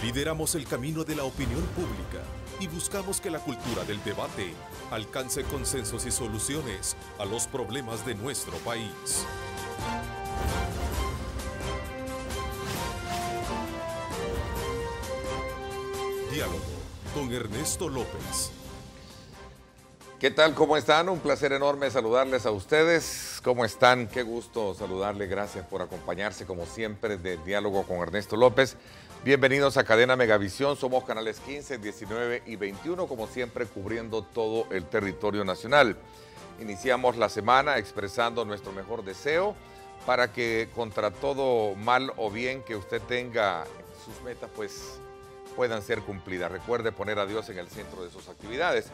Lideramos el camino de la opinión pública y buscamos que la cultura del debate alcance consensos y soluciones a los problemas de nuestro país. Diálogo con Ernesto López. ¿Qué tal? ¿Cómo están? Un placer enorme saludarles a ustedes. ¿Cómo están? Qué gusto saludarles. Gracias por acompañarse, como siempre, de Diálogo con Ernesto López. Bienvenidos a Cadena Megavisión. Somos canales 15, 19 y 21, como siempre, cubriendo todo el territorio nacional. Iniciamos la semana expresando nuestro mejor deseo para que, contra todo mal o bien que usted tenga, sus metas, pues, puedan ser cumplidas. Recuerde poner a Dios en el centro de sus actividades.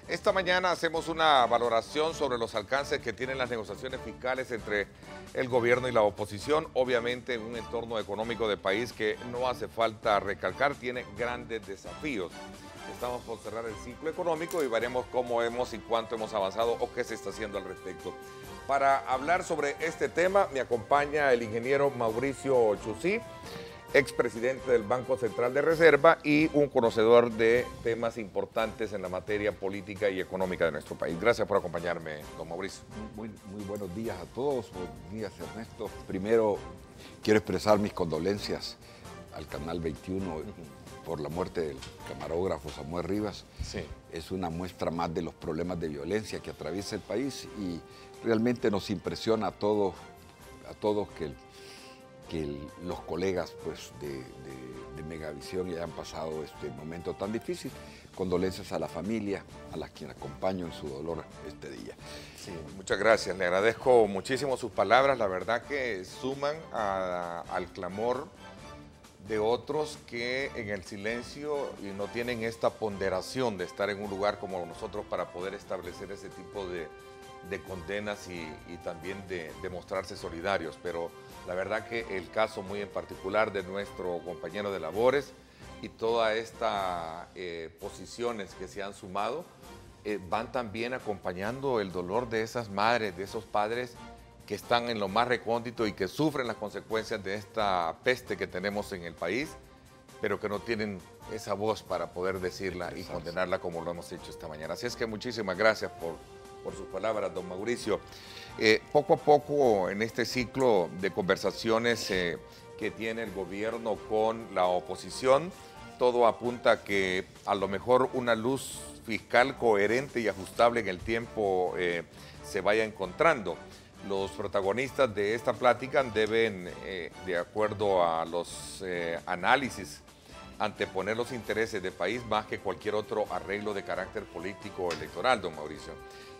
Esta mañana hacemos una valoración sobre los alcances que tienen las negociaciones fiscales entre el gobierno y la oposición, obviamente en un entorno económico de país que, no hace falta recalcar, tiene grandes desafíos. Estamos por cerrar el ciclo económico y veremos cómo hemos y cuánto hemos avanzado o qué se está haciendo al respecto. Para hablar sobre este tema me acompaña el ingeniero Mauricio Chusí, expresidente del Banco Central de Reserva y un conocedor de temas importantes en la materia política y económica de nuestro país. Gracias por acompañarme, don Mauricio. Muy buenos días a todos. Buenos días, Ernesto. Primero, quiero expresar mis condolencias al Canal 21 por la muerte del camarógrafo Samuel Rivas. Sí. Es una muestra más de los problemas de violencia que atraviesa el país y realmente nos impresiona a todos que los colegas, pues, de Megavisión hayan pasado este momento tan difícil. Condolencias a la familia, a las quienes acompaño en su dolor este día. Sí, muchas gracias. Le agradezco muchísimo sus palabras. La verdad que suman al clamor de otros que en el silencio y no tienen esta ponderación de estar en un lugar como nosotros para poder establecer ese tipo de condenas y también de mostrarse solidarios. Pero la verdad que el caso muy en particular de nuestro compañero de labores y todas estas posiciones que se han sumado van también acompañando el dolor de esas madres, de esos padres que están en lo más recóndito y que sufren las consecuencias de esta peste que tenemos en el país, pero que no tienen esa voz para poder decirla y condenarla como lo hemos hecho esta mañana. Así es que muchísimas gracias por sus palabras, don Mauricio. Poco a poco en este ciclo de conversaciones que tiene el gobierno con la oposición, todo apunta a que a lo mejor una luz fiscal coherente y ajustable en el tiempo se vaya encontrando. Los protagonistas de esta plática deben, de acuerdo a los análisis, anteponer los intereses del país más que cualquier otro arreglo de carácter político o electoral, don Mauricio.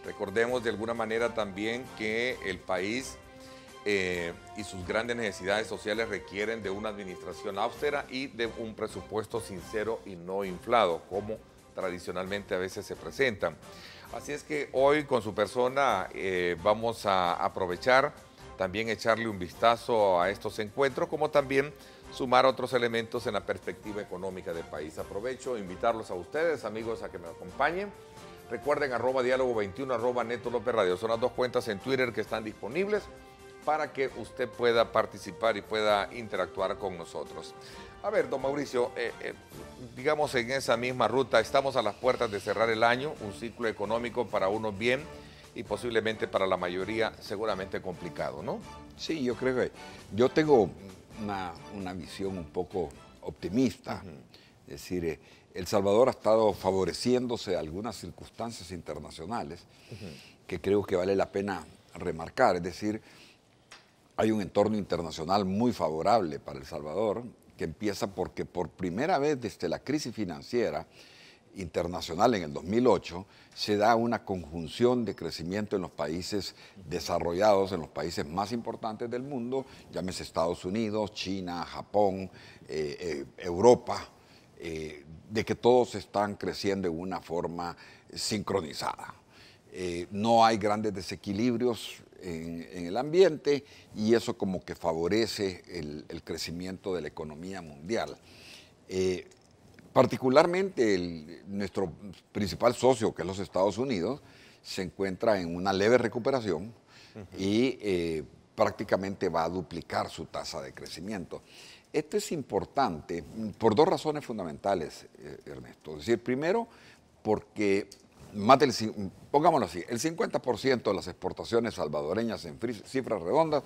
Recordemos de alguna manera también que el país y sus grandes necesidades sociales requieren de una administración austera y de un presupuesto sincero y no inflado, como tradicionalmente a veces se presentan. Así es que hoy con su persona vamos a aprovechar, también echarle un vistazo a estos encuentros, como también sumar otros elementos en la perspectiva económica del país. Aprovecho invitarlos a ustedes, amigos, a que me acompañen. Recuerden, @diálogo21, @Neto López Radio. Son las dos cuentas en Twitter que están disponibles para que usted pueda participar y pueda interactuar con nosotros. A ver, don Mauricio, digamos en esa misma ruta, estamos a las puertas de cerrar el año, un ciclo económico para unos bien y posiblemente para la mayoría seguramente complicado, ¿no? Sí, yo creo que yo tengo una visión un poco optimista. Es decir, El Salvador ha estado favoreciéndose de algunas circunstancias internacionales que creo que vale la pena remarcar. Es decir, hay un entorno internacional muy favorable para El Salvador, que empieza porque por primera vez desde la crisis financiera internacional en el 2008, se da una conjunción de crecimiento en los países desarrollados, en los países más importantes del mundo, llámese Estados Unidos, China, Japón, Europa, de que todos están creciendo en una forma sincronizada. No hay grandes desequilibrios en el ambiente y eso como que favorece el crecimiento de la economía mundial. Particularmente nuestro principal socio, que es los Estados Unidos, se encuentra en una leve recuperación y prácticamente va a duplicar su tasa de crecimiento. esto es importante por dos razones fundamentales, Ernesto. Es decir, primero, porque pongámoslo así, el 50% de las exportaciones salvadoreñas en cifras redondas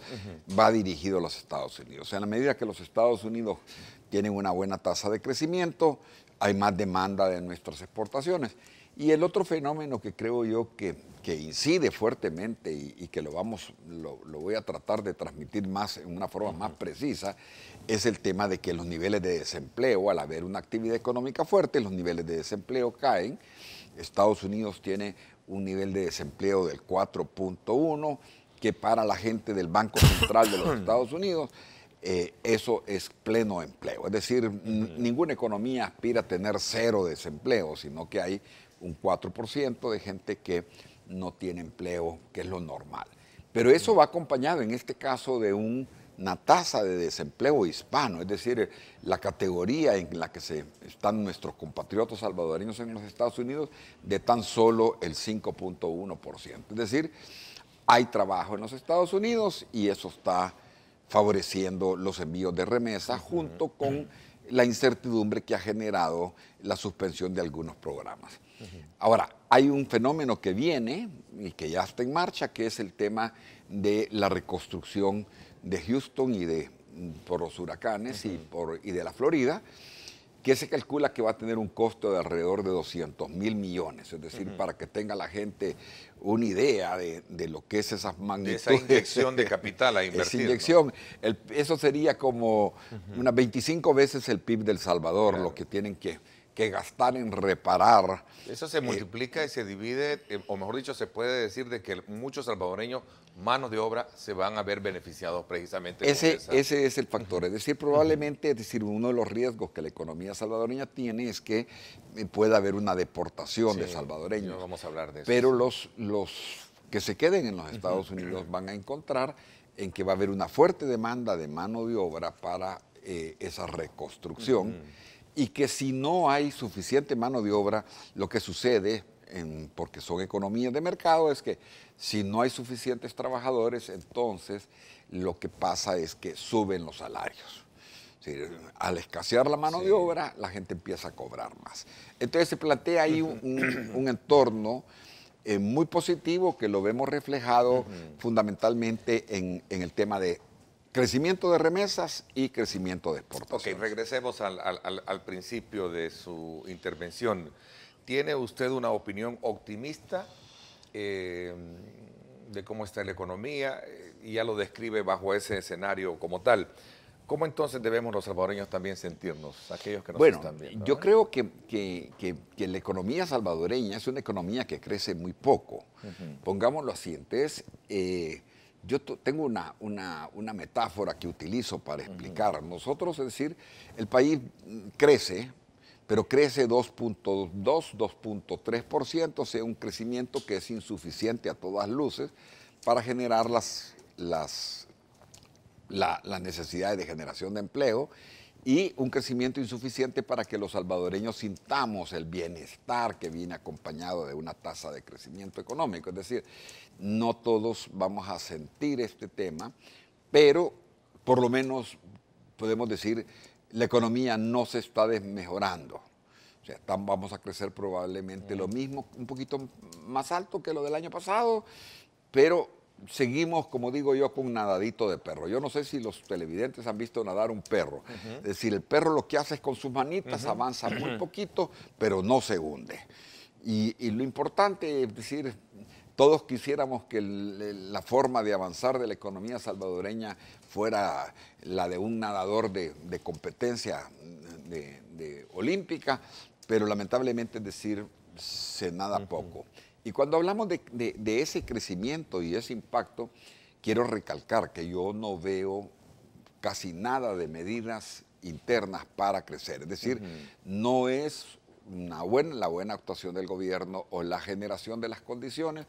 va dirigido a los Estados Unidos. O sea, en la medida que los Estados Unidos tienen una buena tasa de crecimiento, hay más demanda de nuestras exportaciones. Y el otro fenómeno que creo yo que incide fuertemente y que lo voy a tratar de transmitir más en una forma más precisa, es el tema de que los niveles de desempleo, al haber una actividad económica fuerte, los niveles de desempleo caen. Estados Unidos tiene un nivel de desempleo del 4.1, que para la gente del Banco Central de los Estados Unidos, eso es pleno empleo. Es decir, ninguna economía aspira a tener cero desempleo, sino que hay un 4% de gente que no tiene empleo, que es lo normal. Pero eso va acompañado, en este caso, de una tasa de desempleo hispano, es decir, la categoría en la que están nuestros compatriotas salvadoreños en los Estados Unidos, de tan solo el 5.1%. Es decir, hay trabajo en los Estados Unidos y eso está favoreciendo los envíos de remesas junto con la incertidumbre que ha generado la suspensión de algunos programas. Ahora, hay un fenómeno que viene y que ya está en marcha, que es el tema de la reconstrucción de Houston por los huracanes y de la Florida, que se calcula que va a tener un costo de alrededor de 200.000 millones. Es decir, para que tenga la gente una idea de lo que es esas magnitudes. De esa inyección de capital a invertir. Esa inyección, ¿no? Eso sería como unas 25 veces el PIB del Salvador, claro, lo que tienen que gastar en reparar. Eso se multiplica y se divide, o mejor dicho, se puede decir de que muchos salvadoreños, manos de obra, se van a ver beneficiados precisamente. Ese es el factor. Es decir, probablemente, uno de los riesgos que la economía salvadoreña tiene es que pueda haber una deportación de salvadoreños. No vamos a hablar de eso. Pero los que se queden en los Estados Unidos van a encontrar en que va a haber una fuerte demanda de mano de obra para esa reconstrucción. Y que si no hay suficiente mano de obra, lo que sucede, porque son economías de mercado, es que si no hay suficientes trabajadores, entonces lo que pasa es que suben los salarios. Es decir, al escasear la mano de obra, la gente empieza a cobrar más. Entonces se plantea ahí un entorno muy positivo que lo vemos reflejado fundamentalmente en el tema de crecimiento de remesas y crecimiento de exportaciones. Ok, regresemos al principio de su intervención. ¿Tiene usted una opinión optimista de cómo está la economía? Y ya lo describe bajo ese escenario como tal. ¿Cómo entonces debemos los salvadoreños también sentirnos, aquellos que nos están viendo? Yo creo que la economía salvadoreña es una economía que crece muy poco. Pongámoslo así. Entonces, yo tengo una metáfora que utilizo para explicar. Nosotros, es decir, el país crece, pero crece 2.2, 2.3%, o sea, un crecimiento que es insuficiente a todas luces para generar las necesidades de generación de empleo y un crecimiento insuficiente para que los salvadoreños sintamos el bienestar que viene acompañado de una tasa de crecimiento económico. Es decir, no todos vamos a sentir este tema, pero por lo menos podemos decir la economía no se está desmejorando. O sea, vamos a crecer probablemente lo mismo, un poquito más alto que lo del año pasado, pero seguimos, como digo yo, con un nadadito de perro. Yo no sé si los televidentes han visto nadar un perro. Es decir, el perro lo que hace es con sus manitas, avanza muy poquito, pero no se hunde. Y lo importante es decir, todos quisiéramos que la forma de avanzar de la economía salvadoreña fuera la de un nadador de competencia olímpica, pero lamentablemente, es decir, se nada poco. Y cuando hablamos de ese crecimiento y ese impacto, quiero recalcar que yo no veo casi nada de medidas internas para crecer. Es decir, no es la buena actuación del gobierno o la generación de las condiciones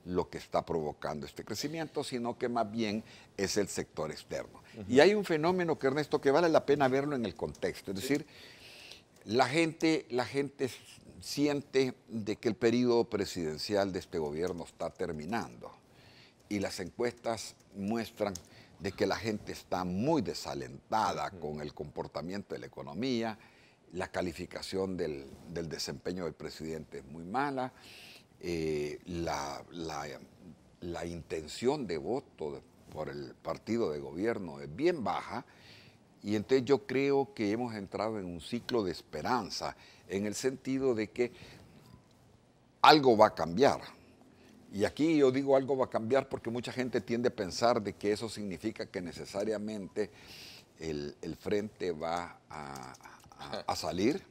lo que está provocando este crecimiento, sino que más bien es el sector externo. Y hay un fenómeno, que Ernesto, que vale la pena verlo en el contexto. Es decir, la gente siente de que el periodo presidencial de este gobierno está terminando y las encuestas muestran de que la gente está muy desalentada con el comportamiento de la economía, la calificación del desempeño del presidente es muy mala, la intención de voto por el partido de gobierno es bien baja, y entonces yo creo que hemos entrado en un ciclo de esperanza, en el sentido de que algo va a cambiar. Y aquí yo digo algo va a cambiar porque mucha gente tiende a pensar de que eso significa que necesariamente el frente va a salir,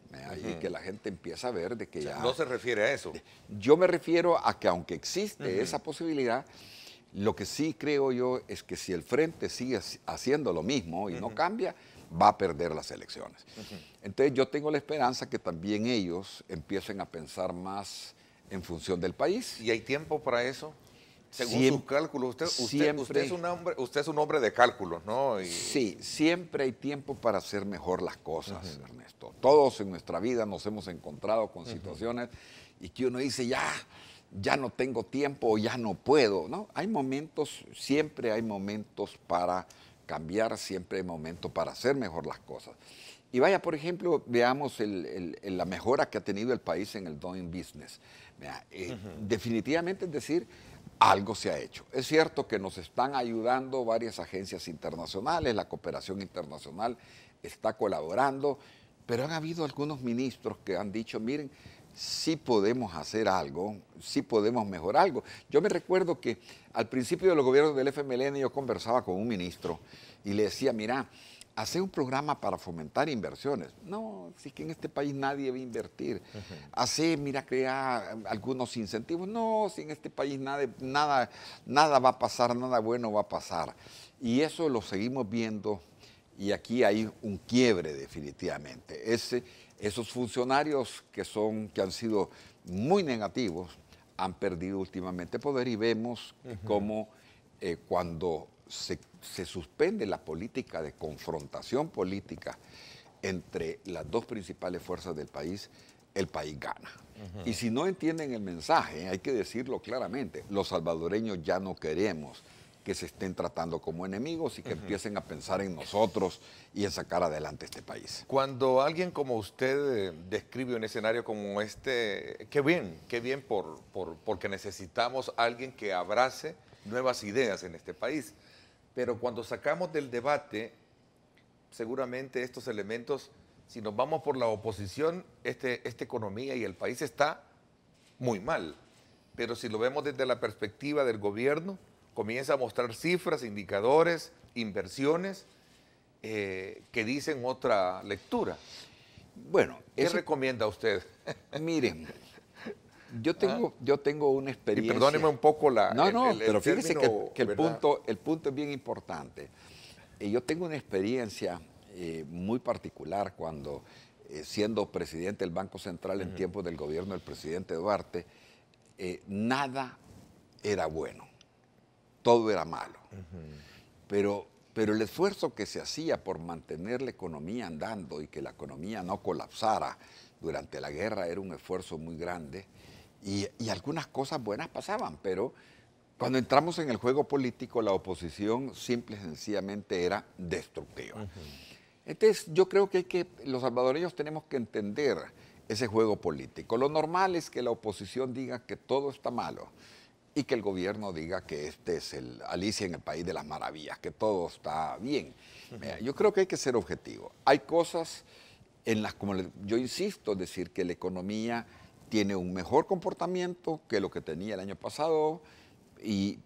y que la gente empieza a ver de que ya... No se refiere a eso. Yo me refiero a que aunque existe esa posibilidad, lo que sí creo yo es que si el frente sigue haciendo lo mismo y no cambia, va a perder las elecciones. Entonces yo tengo la esperanza que también ellos empiecen a pensar más en función del país. ¿Y hay tiempo para eso? Según Siempre, sus cálculos, siempre, usted es un hombre de cálculos, ¿no? Sí, siempre hay tiempo para hacer mejor las cosas, Ernesto. Todos en nuestra vida nos hemos encontrado con situaciones y que uno dice, ya no tengo tiempo o ya no puedo, ¿no? Hay momentos, siempre hay momentos para cambiar, siempre hay momentos para hacer mejor las cosas. Y vaya, por ejemplo, veamos la mejora que ha tenido el país en el doing business. Definitivamente, es decir, algo se ha hecho. Es cierto que nos están ayudando varias agencias internacionales, la cooperación internacional está colaborando, pero han habido algunos ministros que han dicho, miren, sí podemos hacer algo, sí podemos mejorar algo. Yo me recuerdo que al principio de los gobiernos del FMLN yo conversaba con un ministro y le decía, mira, hacer un programa para fomentar inversiones. No, si que en este país nadie va a invertir. Mira, crear algunos incentivos. No, si en este país nada va a pasar, nada bueno va a pasar. Y eso lo seguimos viendo y aquí hay un quiebre definitivamente. Esos funcionarios que han sido muy negativos han perdido últimamente poder y vemos cómo cuando se suspende la política de confrontación política entre las dos principales fuerzas del país, el país gana. Y si no entienden el mensaje, hay que decirlo claramente, los salvadoreños ya no queremos que se estén tratando como enemigos y que empiecen a pensar en nosotros y en sacar adelante este país. Cuando alguien como usted describe un escenario como este, qué bien porque necesitamos a alguien que abrace nuevas ideas en este país. Pero cuando sacamos del debate, seguramente estos elementos, si nos vamos por la oposición, esta economía y el país está muy mal. Pero si lo vemos desde la perspectiva del gobierno, comienza a mostrar cifras, indicadores, inversiones que dicen otra lectura. Bueno, ¿qué recomienda usted? Miren, yo tengo una experiencia. Y perdóneme un poco pero fíjese que el punto es bien importante. Yo tengo una experiencia muy particular cuando, siendo presidente del Banco Central en tiempos del gobierno del presidente Duarte, nada era bueno, todo era malo. Pero el esfuerzo que se hacía por mantener la economía andando y que la economía no colapsara durante la guerra era un esfuerzo muy grande. Y algunas cosas buenas pasaban, pero cuando entramos en el juego político, la oposición simple y sencillamente era destructiva. Entonces, yo creo que los salvadoreños tenemos que entender ese juego político. Lo normal es que la oposición diga que todo está malo y que el gobierno diga que este es el Alicia en el País de las Maravillas, que todo está bien. Yo creo que hay que ser objetivo. Hay cosas en las, como yo insisto, es decir, que la economía tiene un mejor comportamiento que lo que tenía el año pasado,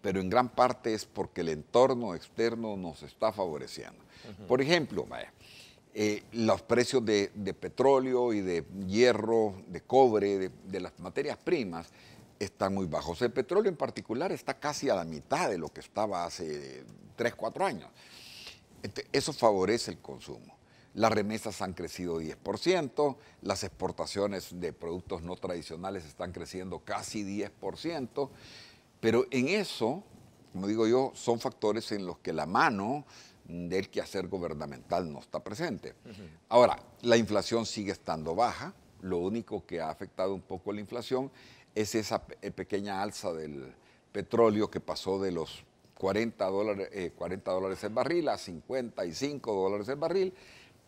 pero en gran parte es porque el entorno externo nos está favoreciendo. Por ejemplo, los precios de petróleo y de hierro, de cobre, de las materias primas, están muy bajos. El petróleo en particular está casi a la mitad de lo que estaba hace 3, 4 años. Eso favorece el consumo. Las remesas han crecido 10%, las exportaciones de productos no tradicionales están creciendo casi 10%, pero en eso, como digo yo, son factores en los que la mano del quehacer gubernamental no está presente. Ahora, la inflación sigue estando baja, lo único que ha afectado un poco la inflación es esa pequeña alza del petróleo que pasó de los 40 dólares el barril a 55 dólares el barril,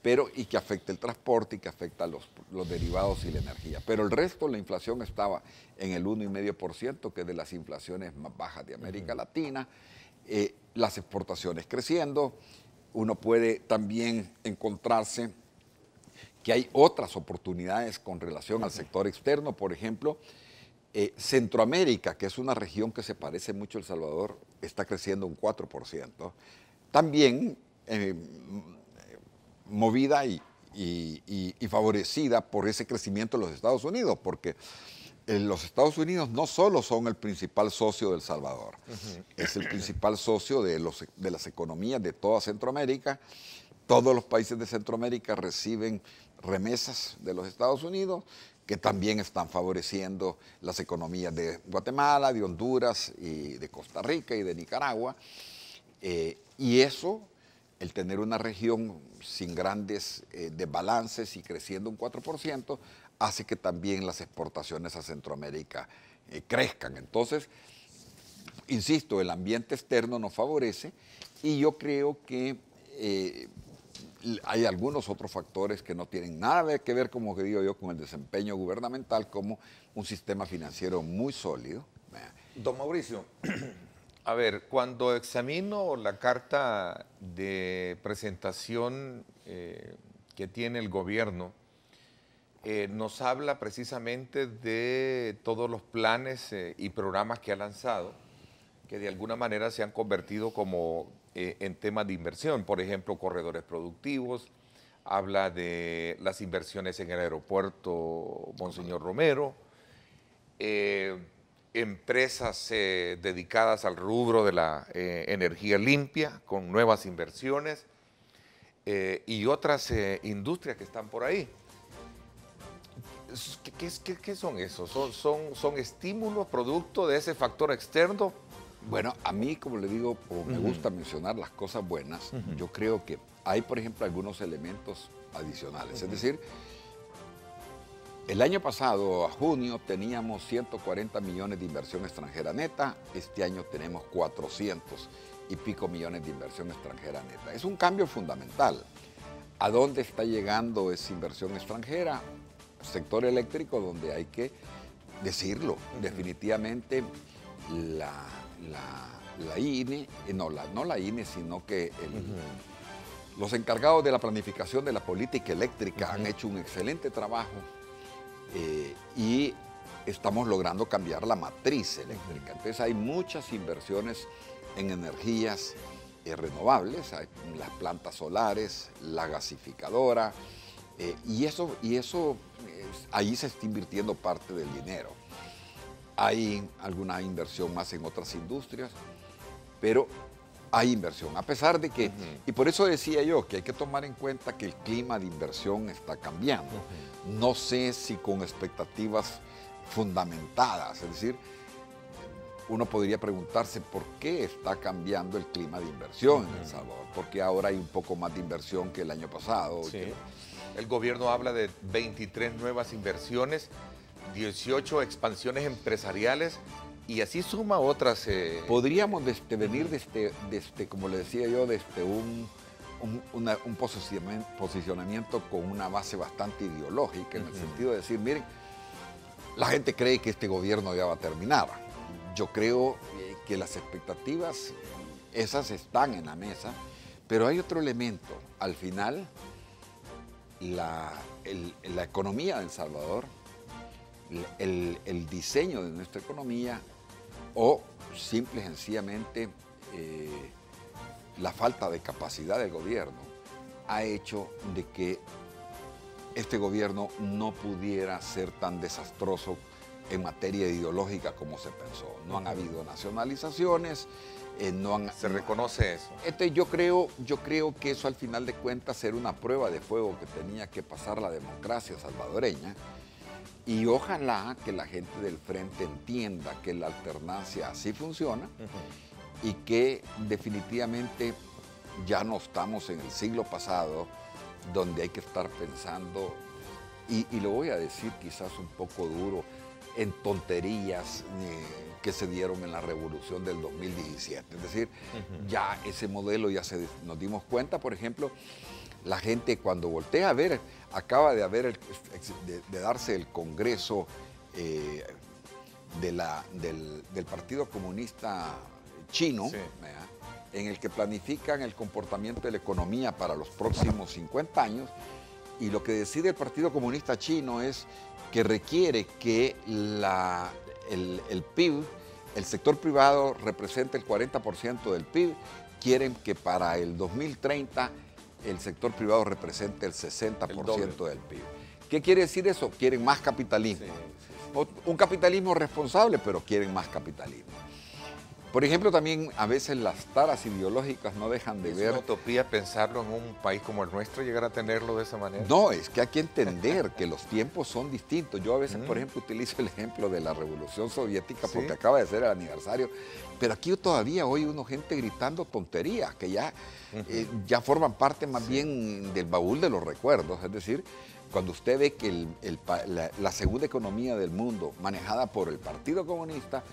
pero y que afecta el transporte y que afecta los derivados y la energía. Pero el resto, la inflación estaba en el 1,5%, que es de las inflaciones más bajas de América Latina, las exportaciones creciendo. Uno puede también encontrarse que hay otras oportunidades con relación al sector externo. Por ejemplo, Centroamérica, que es una región que se parece mucho a El Salvador, está creciendo un 4%. También movida y favorecida por ese crecimiento de los Estados Unidos, porque los Estados Unidos no solo son el principal socio de El Salvador, es el principal socio de las economías de toda Centroamérica. Todos los países de Centroamérica reciben remesas de los Estados Unidos, que también están favoreciendo las economías de Guatemala, de Honduras, y de Costa Rica y de Nicaragua. Y eso, el tener una región sin grandes desbalances y creciendo un 4%, hace que también las exportaciones a Centroamérica crezcan. Entonces, insisto, el ambiente externo nos favorece y yo creo que hay algunos otros factores que no tienen nada que ver, como que digo yo, con el desempeño gubernamental, como un sistema financiero muy sólido. Don Mauricio, a ver, cuando examino la carta de presentación que tiene el gobierno, nos habla precisamente de todos los planes y programas que ha lanzado, que de alguna manera se han convertido como en temas de inversión. Por ejemplo, corredores productivos, habla de las inversiones en el aeropuerto Monseñor Romero, empresas dedicadas al rubro de la energía limpia con nuevas inversiones y otras industrias que están por ahí. ¿Qué son esos? ¿Son estímulos producto de ese factor externo? Bueno, a mí, como le digo, me gusta mencionar las cosas buenas. Yo creo que hay, por ejemplo, algunos elementos adicionales. Es decir, el año pasado, a junio, teníamos 140 millones de inversión extranjera neta. Este año tenemos 400 y pico millones de inversión extranjera neta. Es un cambio fundamental. ¿A dónde está llegando esa inversión extranjera? Sector eléctrico, donde hay que decirlo. Definitivamente la INE, no la INE, sino que los encargados de la planificación de la política eléctrica han hecho un excelente trabajo y estamos logrando cambiar la matriz eléctrica. Entonces hay muchas inversiones en energías renovables, hay las plantas solares, la gasificadora, y eso ahí se está invirtiendo parte del dinero. Hay alguna inversión más en otras industrias, pero hay inversión, a pesar de que, y por eso decía yo que hay que tomar en cuenta que el clima de inversión está cambiando. No sé si con expectativas fundamentadas, es decir, uno podría preguntarse por qué está cambiando el clima de inversión en El Salvador, porque ahora hay un poco más de inversión que el año pasado. Sí. El gobierno habla de 23 nuevas inversiones, 18 expansiones empresariales y así suma otras. Podríamos venir desde, como le decía yo, desde un posicionamiento con una base bastante ideológica, en el sentido de decir, miren, la gente cree que este gobierno ya va a terminar. Yo creo que las expectativas, esas están en la mesa, pero hay otro elemento. Al final, la economía de El Salvador, el diseño de nuestra economía o simple y sencillamente la falta de capacidad del gobierno ha hecho de que este gobierno no pudiera ser tan desastroso en materia ideológica como se pensó. No han habido nacionalizaciones, se reconoce eso. Yo creo que eso al final de cuentas era una prueba de fuego que tenía que pasar la democracia salvadoreña. Y ojalá que la gente del frente entienda que la alternancia así funciona y que definitivamente ya no estamos en el siglo pasado donde hay que estar pensando, y lo voy a decir quizás un poco duro, en tonterías que se dieron en la revolución del 2017. Es decir, ya ese modelo nos dimos cuenta, por ejemplo, la gente cuando voltea a ver, acaba de darse el Congreso del Partido Comunista Chino, sí, en el que planifican el comportamiento de la economía para los próximos 50 años, y lo que decide el Partido Comunista Chino es que requiere que el PIB, el sector privado represente el 40% del PIB, quieren que para el 2030 el sector privado represente el 60% del PIB. ¿Qué quiere decir eso? Quieren más capitalismo. Sí. Un capitalismo responsable, pero quieren más capitalismo. Por ejemplo, también a veces las taras ideológicas no dejan de ver... ¿Es una utopía pensarlo en un país como el nuestro, llegar a tenerlo de esa manera? No, es que hay que entender que los tiempos son distintos. Yo a veces, por ejemplo, utilizo el ejemplo de la Revolución Soviética porque acaba de ser el aniversario, pero aquí todavía oye uno gente gritando tonterías que ya forman parte más bien del baúl de los recuerdos. Es decir, cuando usted ve que la segunda economía del mundo, manejada por el Partido Comunista,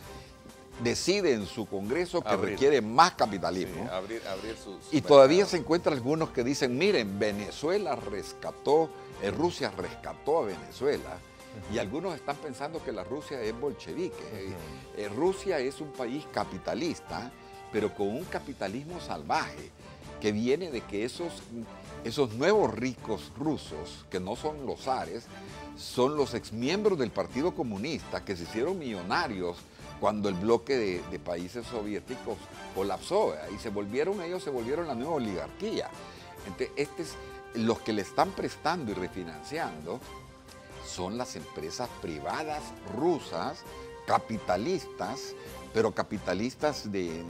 decide en su Congreso que requiere más capitalismo. Sí, abrir sus y todavía se encuentran algunos que dicen, miren, Rusia rescató a Venezuela. Y algunos están pensando que la Rusia es bolchevique. Rusia es un país capitalista, pero con un capitalismo salvaje, que viene de que esos nuevos ricos rusos, que no son los zares, son los exmiembros del Partido Comunista que se hicieron millonarios cuando el bloque de países soviéticos colapsó, y ellos se volvieron la nueva oligarquía. Entonces, los que le están prestando y refinanciando son las empresas privadas rusas, capitalistas, pero capitalistas de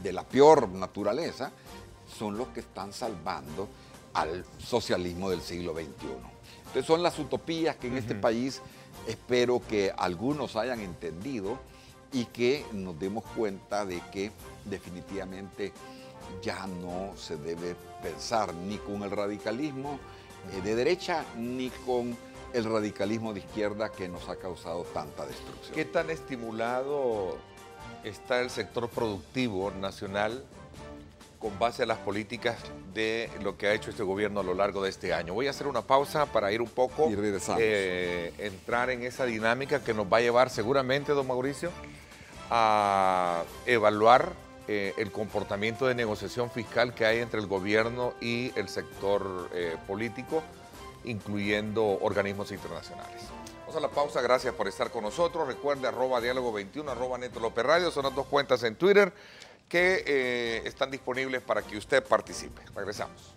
la peor naturaleza, son los que están salvando al socialismo del siglo XXI. Entonces son las utopías que en este país espero que algunos hayan entendido y que nos demos cuenta de que definitivamente ya no se debe pensar ni con el radicalismo de derecha ni con el radicalismo de izquierda que nos ha causado tanta destrucción. ¿Qué tan estimulado está el sector productivo nacional con base a las políticas de lo que ha hecho este gobierno a lo largo de este año? Voy a hacer una pausa para ir un poco, y regresamos. Entrar en esa dinámica que nos va a llevar seguramente, don Mauricio, a evaluar el comportamiento de negociación fiscal que hay entre el gobierno y el sector político, incluyendo organismos internacionales. Vamos a la pausa, gracias por estar con nosotros. Recuerde, @diálogo21, @Neto López Radio, son las dos cuentas en Twitter que están disponibles para que usted participe. Regresamos.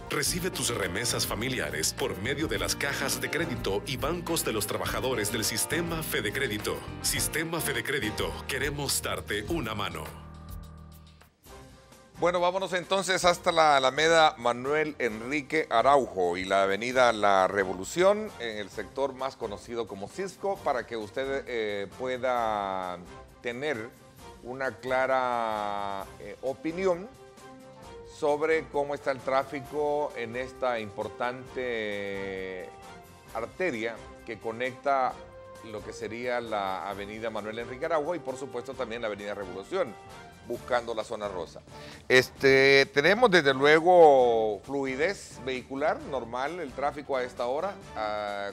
Recibe tus remesas familiares por medio de las cajas de crédito y bancos de los trabajadores del Sistema Fede Crédito. Sistema Fede Crédito, queremos darte una mano. Bueno, vámonos entonces hasta la Alameda Manuel Enrique Araujo y la avenida La Revolución, en el sector más conocido como Cisco, para que usted pueda tener una clara opinión sobre cómo está el tráfico en esta importante arteria que conecta lo que sería la avenida Manuel Enrique Araujo y por supuesto también la avenida Revolución, buscando la zona rosa. Tenemos desde luego fluidez vehicular, normal el tráfico a esta hora,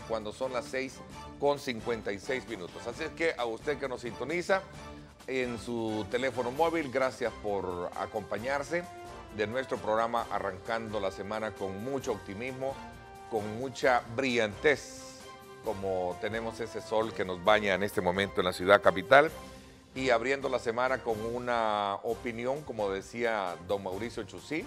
cuando son las 6:56. Así es que a usted que nos sintoniza en su teléfono móvil, gracias por acompañarse de nuestro programa, arrancando la semana con mucho optimismo, con mucha brillantez, como tenemos ese sol que nos baña en este momento en la ciudad capital, y abriendo la semana con una opinión, como decía don Mauricio Chusí,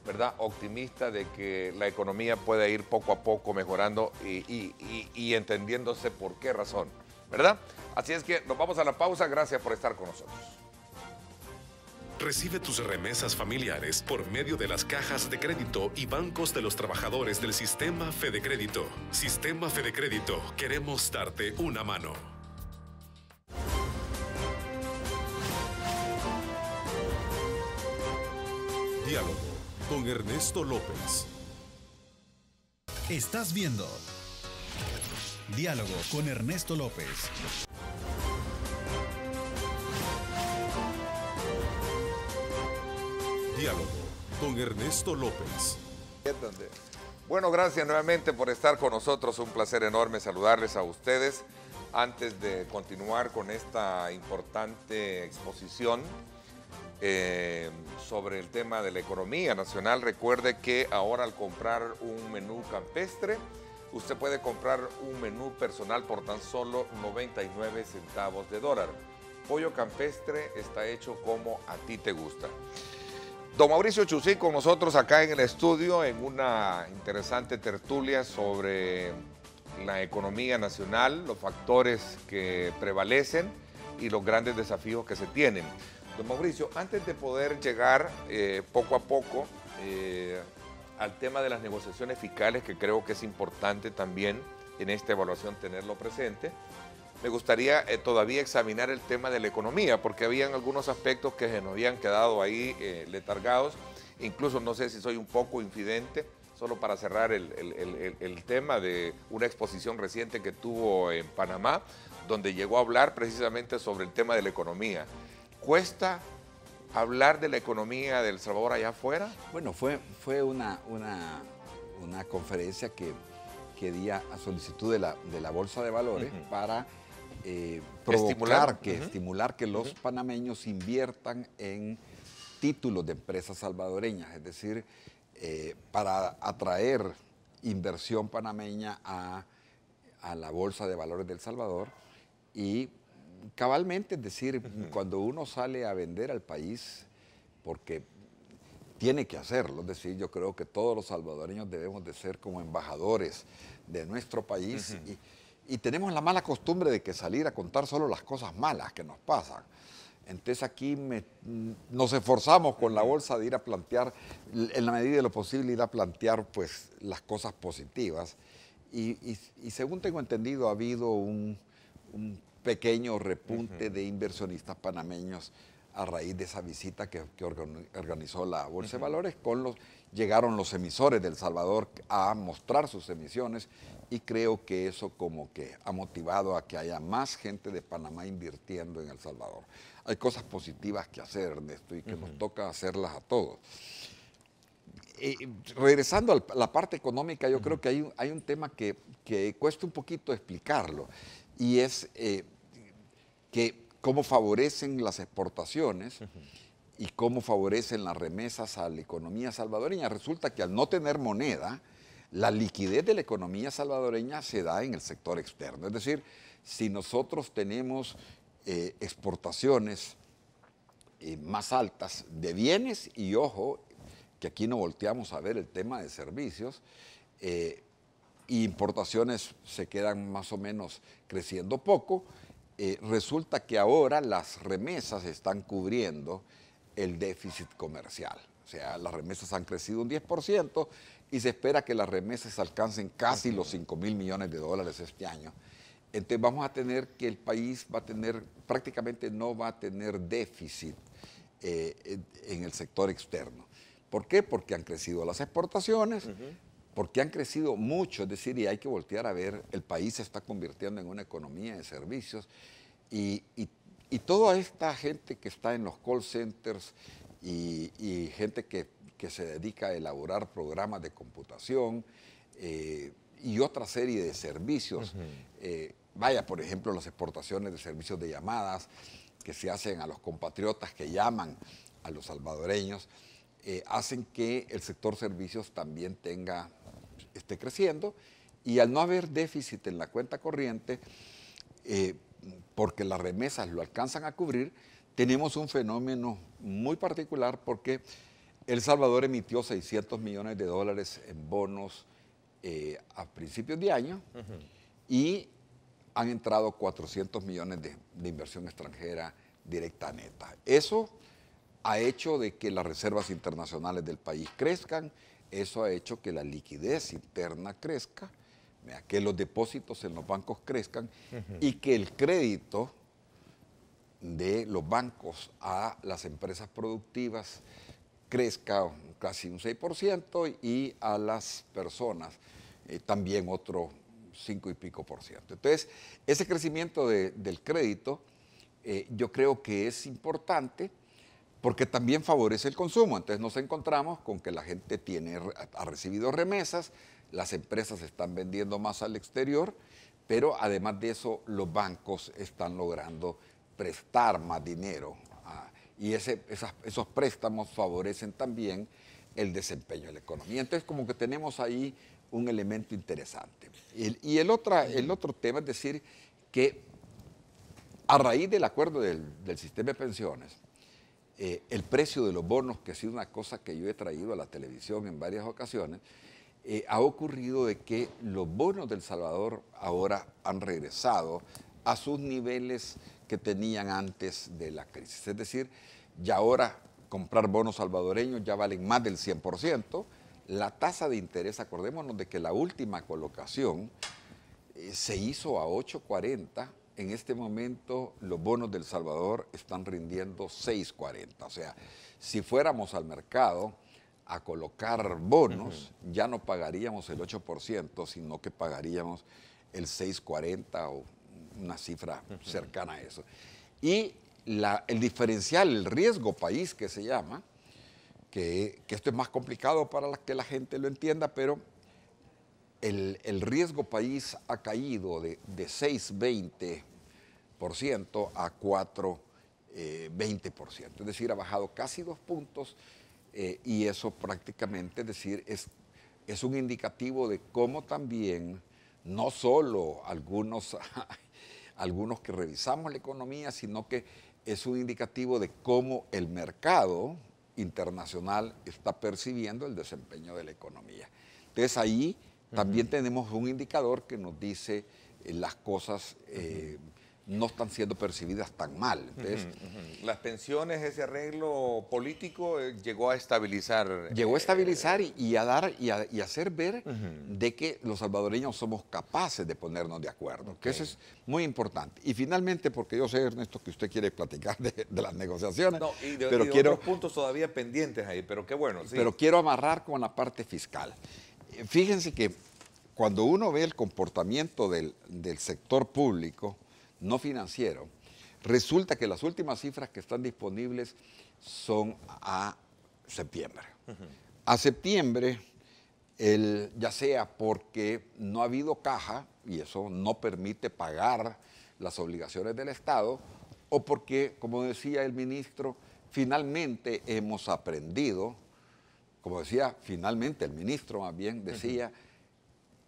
¿verdad? Optimista de que la economía puede ir poco a poco mejorando y entendiéndose por qué razón, ¿verdad? Así es que nos vamos a la pausa. Gracias por estar con nosotros. Recibe tus remesas familiares por medio de las cajas de crédito y bancos de los trabajadores del Sistema Fede Crédito. Sistema Fede Crédito, queremos darte una mano. Diálogo con Ernesto López. Estás viendo Diálogo con Ernesto López. Diálogo con Ernesto López. Bueno, gracias nuevamente por estar con nosotros. Un placer enorme saludarles a ustedes. Antes de continuar con esta importante exposición sobre el tema de la economía nacional, recuerde que ahora al comprar un menú campestre, usted puede comprar un menú personal por tan solo 99 centavos de dólar. Pollo campestre está hecho como a ti te gusta. Don Mauricio Chusí con nosotros acá en el estudio en una interesante tertulia sobre la economía nacional, los factores que prevalecen y los grandes desafíos que se tienen. Don Mauricio, antes de poder llegar poco a poco al tema de las negociaciones fiscales, que creo que es importante también en esta evaluación tenerlo presente, me gustaría todavía examinar el tema de la economía, porque habían algunos aspectos que se nos habían quedado ahí letargados. Incluso no sé si soy un poco infidente, solo para cerrar el tema de una exposición reciente que tuvo en Panamá, donde llegó a hablar precisamente sobre el tema de la economía. ¿Cuesta hablar de la economía de El Salvador allá afuera? Bueno, fue una conferencia que di a solicitud de la Bolsa de Valores para estimular que los panameños inviertan en títulos de empresas salvadoreñas, es decir, para atraer inversión panameña a la Bolsa de Valores de El Salvador. Y cabalmente, es decir, cuando uno sale a vender al país, porque tiene que hacerlo, es decir, yo creo que todos los salvadoreños debemos de ser como embajadores de nuestro país y tenemos la mala costumbre de que salir a contar solo las cosas malas que nos pasan. Entonces aquí nos esforzamos con la bolsa de ir a plantear, en la medida de lo posible, ir a plantear pues las cosas positivas. Y según tengo entendido, ha habido un pequeño repunte de inversionistas panameños a raíz de esa visita que organizó la Bolsa de Valores. Llegaron los emisores de El Salvador a mostrar sus emisiones y creo que eso como que ha motivado a que haya más gente de Panamá invirtiendo en El Salvador. Hay cosas positivas que hacer, Ernesto, y que nos toca hacerlas a todos. Regresando a la parte económica, yo creo que hay un tema que cuesta un poquito explicarlo, y es que cómo favorecen las exportaciones y cómo favorecen las remesas a la economía salvadoreña. Resulta que al no tener moneda, la liquidez de la economía salvadoreña se da en el sector externo. Es decir, si nosotros tenemos exportaciones más altas de bienes, y ojo, que aquí no volteamos a ver el tema de servicios, y importaciones se quedan más o menos creciendo poco, resulta que ahora las remesas están cubriendo el déficit comercial. O sea, las remesas han crecido un 10% y se espera que las remesas alcancen casi los 5.000 millones de dólares este año. Entonces vamos a tener que el país va a tener, prácticamente no va a tener déficit en el sector externo. ¿Por qué? Porque han crecido las exportaciones, porque han crecido mucho, es decir, y hay que voltear a ver, el país se está convirtiendo en una economía de servicios y toda esta gente que está en los call centers y gente que se dedica a elaborar programas de computación y otra serie de servicios, vaya, por ejemplo, las exportaciones de servicios de llamadas que se hacen a los compatriotas que llaman a los salvadoreños, hacen que el sector servicios también esté creciendo, y al no haber déficit en la cuenta corriente, porque las remesas lo alcanzan a cubrir, tenemos un fenómeno muy particular porque El Salvador emitió 600 millones de dólares en bonos a principios de año y han entrado 400 millones de inversión extranjera directa neta. Eso ha hecho de que las reservas internacionales del país crezcan, eso ha hecho que la liquidez interna crezca, que los depósitos en los bancos crezcan y que el crédito de los bancos a las empresas productivas crezca casi un 6% y a las personas también otro 5 y pico por ciento. Entonces, ese crecimiento del crédito yo creo que es importante porque también favorece el consumo. Entonces nos encontramos con que la gente ha recibido remesas, las empresas están vendiendo más al exterior, pero además de eso los bancos están logrando prestar más dinero y esos préstamos favorecen también el desempeño de la economía. Entonces como que tenemos ahí un elemento interesante. Y el otro tema es decir que a raíz del acuerdo del sistema de pensiones, el precio de los bonos, que ha sido una cosa que yo he traído a la televisión en varias ocasiones, ha ocurrido de que los bonos del Salvador ahora han regresado a sus niveles que tenían antes de la crisis. Es decir, ya ahora comprar bonos salvadoreños ya valen más del 100%. La tasa de interés, acordémonos de que la última colocación se hizo a 8.40. En este momento los bonos del Salvador están rindiendo 6.40. O sea, si fuéramos al mercado a colocar bonos, ya no pagaríamos el 8%, sino que pagaríamos el 6.40 o una cifra cercana a eso. Y el diferencial, el riesgo país que se llama, que esto es más complicado para que la gente lo entienda, pero el riesgo país ha caído de 6,20% a 4,20%. Es decir, ha bajado casi 2 puntos y eso prácticamente, es decir, es un indicativo de cómo también, no solo algunos que revisamos la economía, sino que es un indicativo de cómo el mercado internacional está percibiendo el desempeño de la economía. Entonces ahí también tenemos un indicador que nos dice las cosas no están siendo percibidas tan mal. Entonces, Las pensiones, ese arreglo político llegó a estabilizar. Llegó a estabilizar y a dar y a hacer ver de que los salvadoreños somos capaces de ponernos de acuerdo, que eso es muy importante. Y finalmente, porque yo sé, Ernesto, que usted quiere platicar de las negociaciones, No, pero quiero otros puntos todavía pendientes ahí, pero qué bueno. Sí. Pero quiero amarrar con la parte fiscal. Fíjense que cuando uno ve el comportamiento del sector público, no financiero, resulta que las últimas cifras que están disponibles son a septiembre. A septiembre, ya sea porque no ha habido caja, y eso no permite pagar las obligaciones del Estado, o porque, como decía el ministro, finalmente hemos aprendido, como decía finalmente el ministro más bien, decía,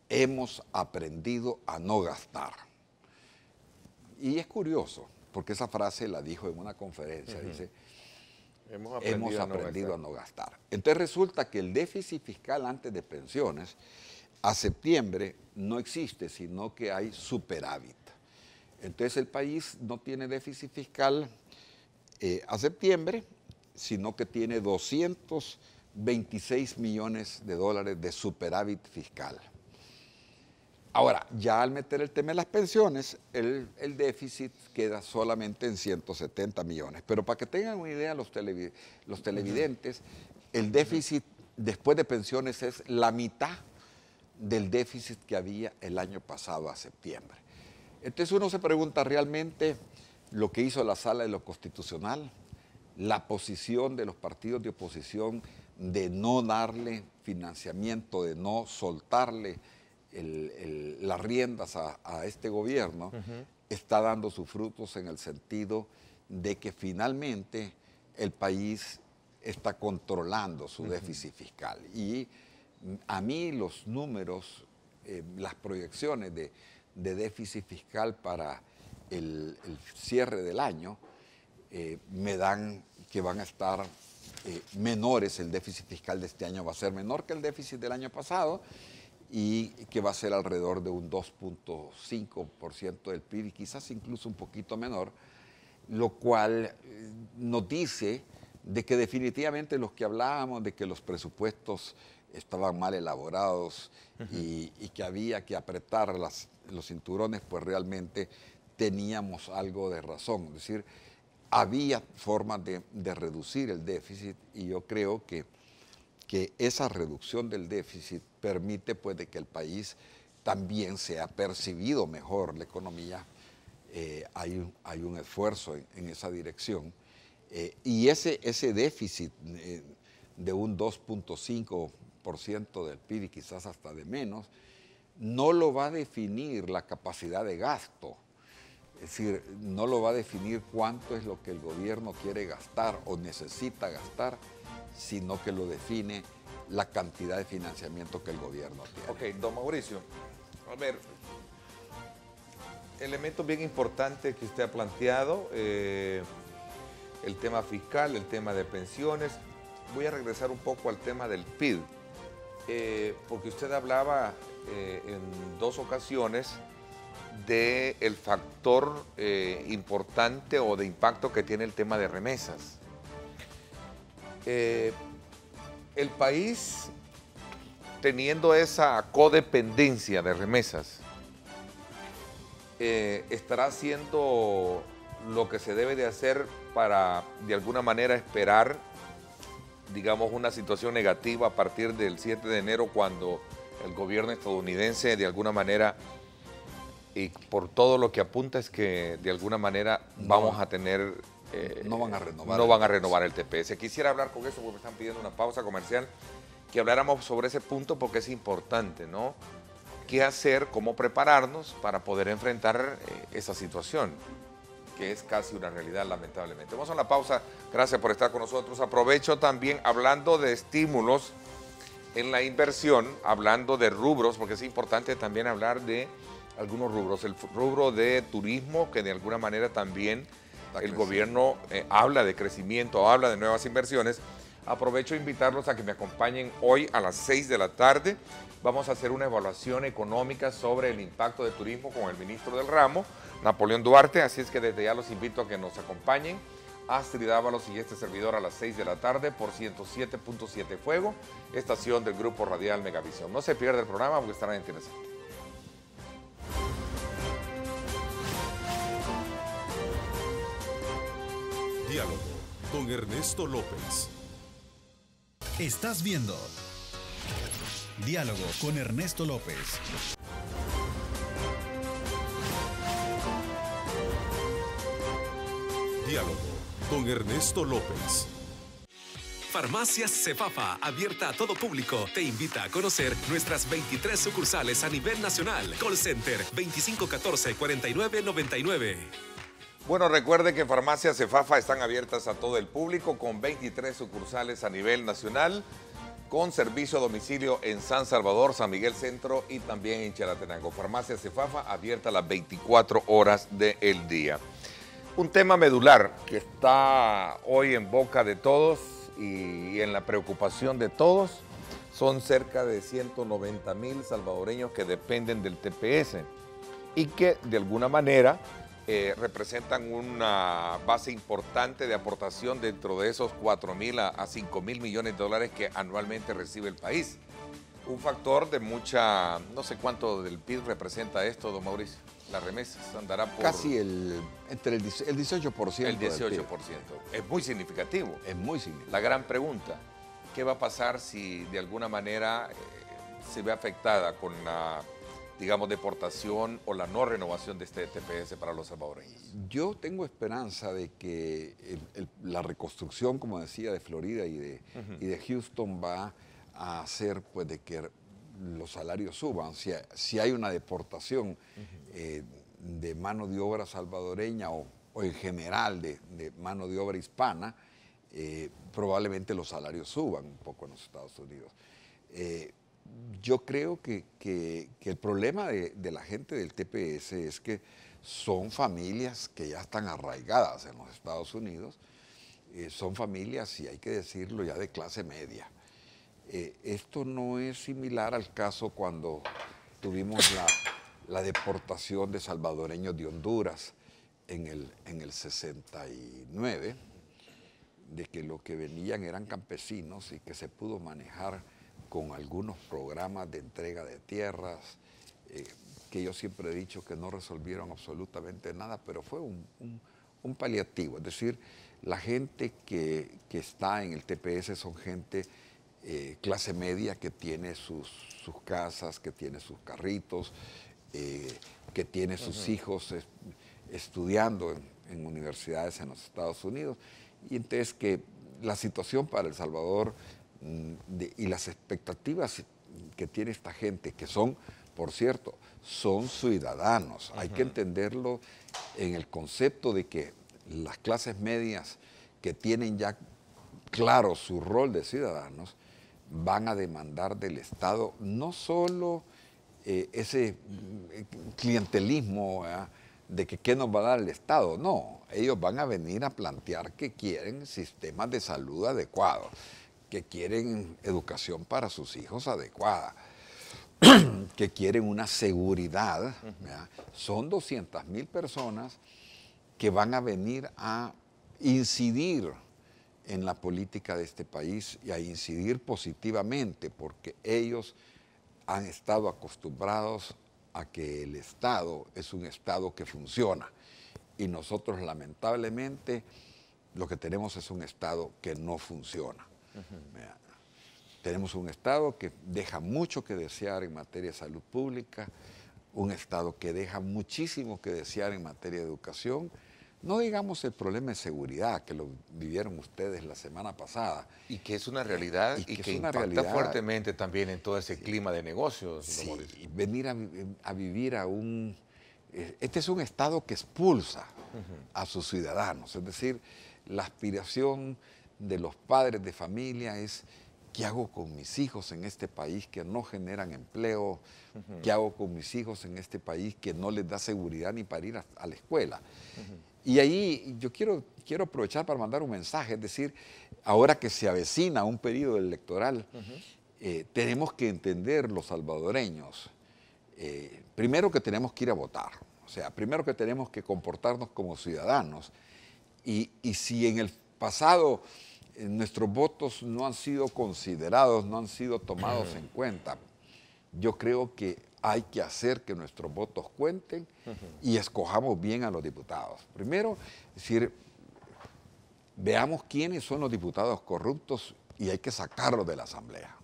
hemos aprendido a no gastar. Y es curioso, porque esa frase la dijo en una conferencia, dice, hemos aprendido a no gastar. Entonces resulta que el déficit fiscal antes de pensiones, a septiembre no existe, sino que hay superávit. Entonces el país no tiene déficit fiscal a septiembre, sino que tiene 226 millones de dólares de superávit fiscal. Ahora, ya al meter el tema de las pensiones, el déficit queda solamente en 170 millones. Pero para que tengan una idea los televidentes, el déficit después de pensiones es la mitad del déficit que había el año pasado a septiembre. Entonces uno se pregunta realmente lo que hizo la Sala de lo Constitucional, la posición de los partidos de oposición de no darle financiamiento, de no soltarle las riendas a este gobierno, está dando sus frutos en el sentido de que finalmente el país está controlando su déficit fiscal. Y a mí los números, las proyecciones de déficit fiscal para el cierre del año me dan que van a estar menores, el déficit fiscal de este año va a ser menor que el déficit del año pasado, y que va a ser alrededor de un 2.5% del PIB y quizás incluso un poquito menor, lo cual nos dice de que definitivamente los que hablábamos de que los presupuestos estaban mal elaborados y que había que apretar los cinturones, pues realmente teníamos algo de razón. Es decir, había formas de reducir el déficit y yo creo que esa reducción del déficit permite pues de que el país también se ha percibido mejor la economía. Hay un esfuerzo en esa dirección. Y ese déficit de un 2.5% del PIB y quizás hasta de menos, no lo va a definir la capacidad de gasto. Es decir, no lo va a definir cuánto es lo que el gobierno quiere gastar o necesita gastar, sino que lo define la cantidad de financiamiento que el gobierno tiene. Ok, don Mauricio, a ver, elementos bien importantes que usted ha planteado, el tema fiscal, el tema de pensiones. Voy a regresar un poco al tema del PIB, porque usted hablaba en 2 ocasiones del factor importante o de impacto que tiene el tema de remesas. El país, teniendo esa codependencia de remesas, estará haciendo lo que se debe de hacer para, de alguna manera, esperar, digamos, una situación negativa a partir del 7 de enero, cuando el gobierno estadounidense, de alguna manera, y por todo lo que apunta, es que de alguna manera vamos a tener... no van a renovar. No van a renovar el TPS. Quisiera hablar con eso porque me están pidiendo una pausa comercial, que habláramos sobre ese punto porque es importante, ¿no? ¿Qué hacer, cómo prepararnos para poder enfrentar esa situación, que es casi una realidad, lamentablemente? Vamos a una pausa. Gracias por estar con nosotros. Aprovecho también, hablando de estímulos en la inversión, hablando de rubros, porque es importante también hablar de algunos rubros. El rubro de turismo, que de alguna manera también el gobierno habla de crecimiento, habla de nuevas inversiones. Aprovecho a invitarlos a que me acompañen hoy a las 6 de la tarde. Vamos a hacer una evaluación económica sobre el impacto del turismo con el ministro del ramo, Napoleón Duarte. Así es que desde ya los invito a que nos acompañen. Astrid Ábalos y este servidor a las 6 de la tarde por 107.7 Fuego, estación del Grupo Radial Megavisión. No se pierda el programa porque estará interesante. Diálogo con Ernesto López. Estás viendo Diálogo con Ernesto López. Diálogo con Ernesto López. Farmacias Cefafa, abierta a todo público, te invita a conocer nuestras 23 sucursales a nivel nacional. Call Center 2514-4999. Bueno, recuerde que Farmacias Cefafa están abiertas a todo el público con 23 sucursales a nivel nacional, con servicio a domicilio en San Salvador, San Miguel Centro y también en Chalatenango. Farmacias Cefafa abierta las 24 horas del día. Un tema medular que está hoy en boca de todos y en la preocupación de todos son cerca de 190,000 salvadoreños que dependen del TPS y que de alguna manera representan una base importante de aportación dentro de esos 4,000 a 5,000 millones de dólares que anualmente recibe el país. Un factor de mucha, no sé cuánto del PIB representa esto, don Mauricio. Las remesas andará por... Casi entre el 18%. El 18%. Es muy significativo. Es muy significativo. La gran pregunta, ¿qué va a pasar si de alguna manera se ve afectada con la, digamos, deportación o la no renovación de este TPS para los salvadoreños? Yo tengo esperanza de que la reconstrucción, como decía, de Florida y de Houston va a hacer pues, de que los salarios suban. Si hay una deportación de mano de obra salvadoreña o en general de mano de obra hispana, probablemente los salarios suban un poco en los Estados Unidos. Yo creo que el problema de la gente del TPS es que son familias que ya están arraigadas en los Estados Unidos, son familias, y hay que decirlo, ya de clase media. Esto no es similar al caso cuando tuvimos la deportación de salvadoreños de Honduras en el 69, de que lo que venían eran campesinos y que se pudo manejar con algunos programas de entrega de tierras, que yo siempre he dicho que no resolvieron absolutamente nada, pero fue un paliativo. Es decir, la gente que está en el TPS son gente clase media que tiene sus casas, que tiene sus carritos, que tiene sus hijos estudiando en universidades en los Estados Unidos. Y entonces que la situación para El Salvador y las expectativas que tiene esta gente, que son, por cierto, son ciudadanos. Hay que entenderlo en el concepto de que las clases medias que tienen ya claro su rol de ciudadanos van a demandar del Estado no solo ese clientelismo, ¿verdad?, de que qué nos va a dar el Estado. No, ellos van a venir a plantear que quieren sistemas de salud adecuados, que quieren educación para sus hijos adecuada, que quieren una seguridad. ¿Verdad? Son 200,000 personas que van a venir a incidir en la política de este país y a incidir positivamente, porque ellos han estado acostumbrados a que el Estado es un Estado que funciona. Y nosotros, lamentablemente, lo que tenemos es un Estado que no funciona. Tenemos un Estado que deja mucho que desear en materia de salud pública, un Estado que deja muchísimo que desear en materia de educación. No digamos el problema de seguridad, que lo vivieron ustedes la semana pasada. Y que es una realidad y que impacta fuertemente también en todo ese clima de negocios. Sí, y venir a vivir a un... Este es un Estado que expulsa a sus ciudadanos. Es decir, la aspiración de los padres de familia es: ¿qué hago con mis hijos en este país que no generan empleo? ¿Qué hago con mis hijos en este país que no les da seguridad ni para ir a la escuela? Y ahí yo quiero aprovechar para mandar un mensaje, es decir, ahora que se avecina un periodo electoral, tenemos que entender los salvadoreños, primero que tenemos que ir a votar, o sea, primero que tenemos que comportarnos como ciudadanos, y si en el pasado nuestros votos no han sido considerados, no han sido tomados en cuenta, yo creo que hay que hacer que nuestros votos cuenten y escojamos bien a los diputados. Primero, es decir, veamos quiénes son los diputados corruptos y hay que sacarlos de la Asamblea.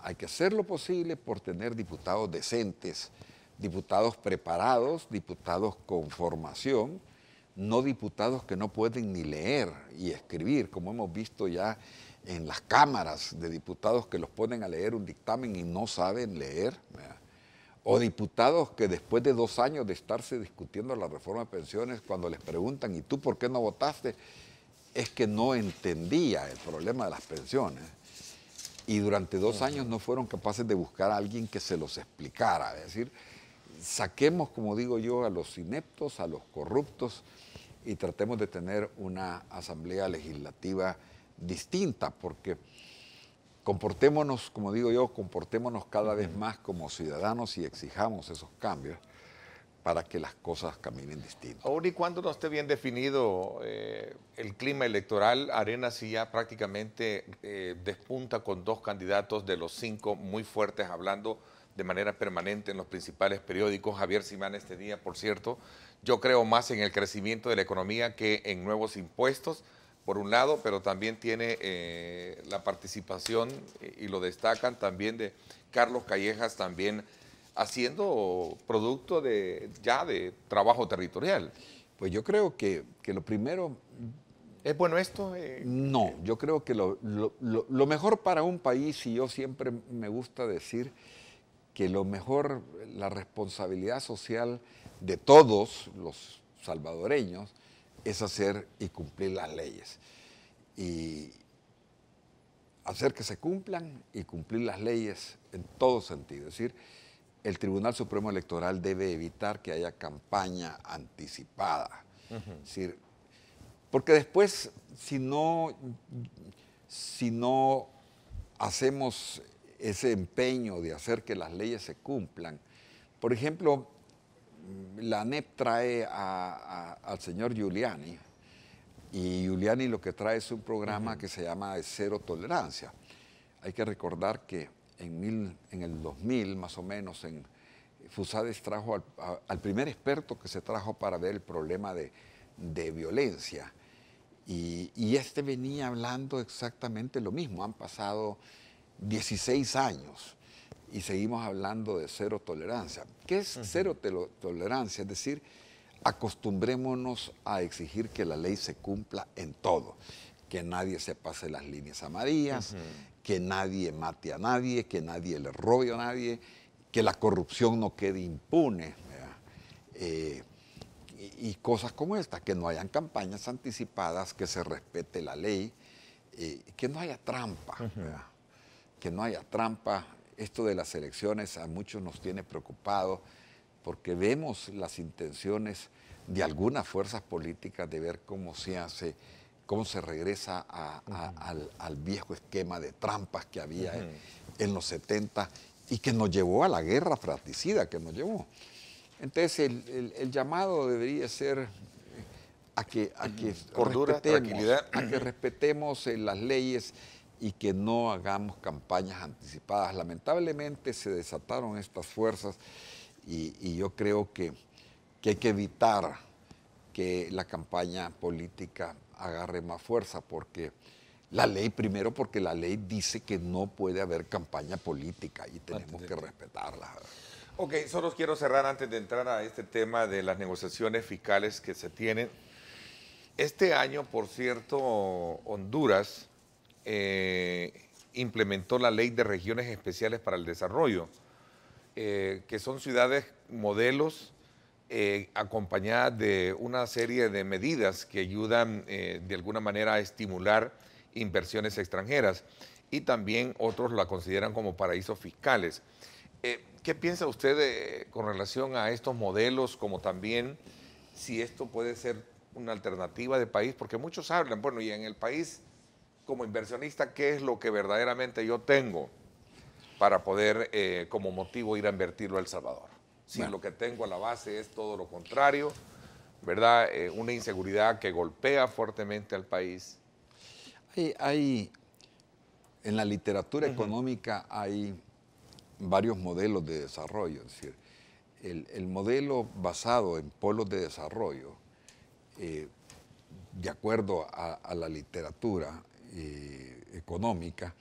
Hay que hacer lo posible por tener diputados decentes, diputados preparados, diputados con formación, no diputados que no pueden ni leer y escribir, como hemos visto ya en las cámaras de diputados que los ponen a leer un dictamen y no saben leer, ¿verdad? O diputados que después de 2 años de estarse discutiendo la reforma de pensiones, cuando les preguntan, ¿y tú por qué no votaste?, es que no entendía el problema de las pensiones. Y durante 2 años no fueron capaces de buscar a alguien que se los explicara. Es decir, saquemos, como digo yo, a los ineptos, a los corruptos y tratemos de tener una asamblea legislativa distinta, porque comportémonos, como digo yo, comportémonos cada vez más como ciudadanos y exijamos esos cambios para que las cosas caminen distinto. Ahora, y cuando no esté bien definido el clima electoral, Arena sí ya prácticamente despunta con 2 candidatos de los 5 muy fuertes, hablando de manera permanente en los principales periódicos. Javier Simán este día, por cierto, yo creo más en el crecimiento de la economía que en nuevos impuestos, por un lado, pero también tiene la participación, y lo destacan también, de Carlos Callejas, también haciendo producto de trabajo territorial. Pues yo creo que lo primero... ¿Es bueno esto? No, yo creo que lo mejor para un país, y yo siempre me gusta decir que lo mejor, la responsabilidad social de todos los salvadoreños, es hacer y cumplir las leyes. Y hacer que se cumplan y cumplir las leyes en todo sentido. Es decir, el Tribunal Supremo Electoral debe evitar que haya campaña anticipada. Es decir, porque después, si no hacemos ese empeño de hacer que las leyes se cumplan, por ejemplo, la ANEP trae al señor Giuliani, y Giuliani lo que trae es un programa que se llama de cero tolerancia. Hay que recordar que en el 2000, más o menos, Fusades trajo al primer experto que se trajo para ver el problema de violencia. Y este venía hablando exactamente lo mismo. Han pasado 16 años y seguimos hablando de cero tolerancia. ¿Qué es cero tolerancia? Es decir, acostumbrémonos a exigir que la ley se cumpla en todo, que nadie se pase las líneas amarillas, que nadie mate a nadie, que nadie le robe a nadie, que la corrupción no quede impune, y cosas como esta, que no hayan campañas anticipadas, que se respete la ley, que no haya trampa, que no haya trampa. Esto de las elecciones a muchos nos tiene preocupados porque vemos las intenciones de algunas fuerzas políticas de ver cómo se hace, cómo se regresa al viejo esquema de trampas que había en los 70 y que nos llevó a la guerra fratricida que nos llevó. Entonces el llamado debería ser a que cordura, tranquilidad, a que respetemos las leyes y que no hagamos campañas anticipadas. Lamentablemente se desataron estas fuerzas y yo creo que hay que evitar que la campaña política agarre más fuerza, porque la ley, primero porque la ley dice que no puede haber campaña política y tenemos que respetarla. Ok, solo quiero cerrar antes de entrar a este tema de las negociaciones fiscales que se tienen. Este año, por cierto, Honduras implementó la Ley de Regiones Especiales para el Desarrollo, que son ciudades modelos acompañadas de una serie de medidas que ayudan de alguna manera a estimular inversiones extranjeras, y también otros la consideran como paraísos fiscales. ¿Qué piensa usted con relación a estos modelos, como también si esto puede ser una alternativa de país? Porque muchos hablan, bueno, y en el país, como inversionista, ¿qué es lo que verdaderamente yo tengo para poder, como motivo, ir a invertirlo a El Salvador? Si bueno, lo que tengo a la base es todo lo contrario, ¿verdad? Una inseguridad que golpea fuertemente al país. En la literatura económica hay varios modelos de desarrollo. Es decir, el modelo basado en polos de desarrollo, de acuerdo a la literatura económica,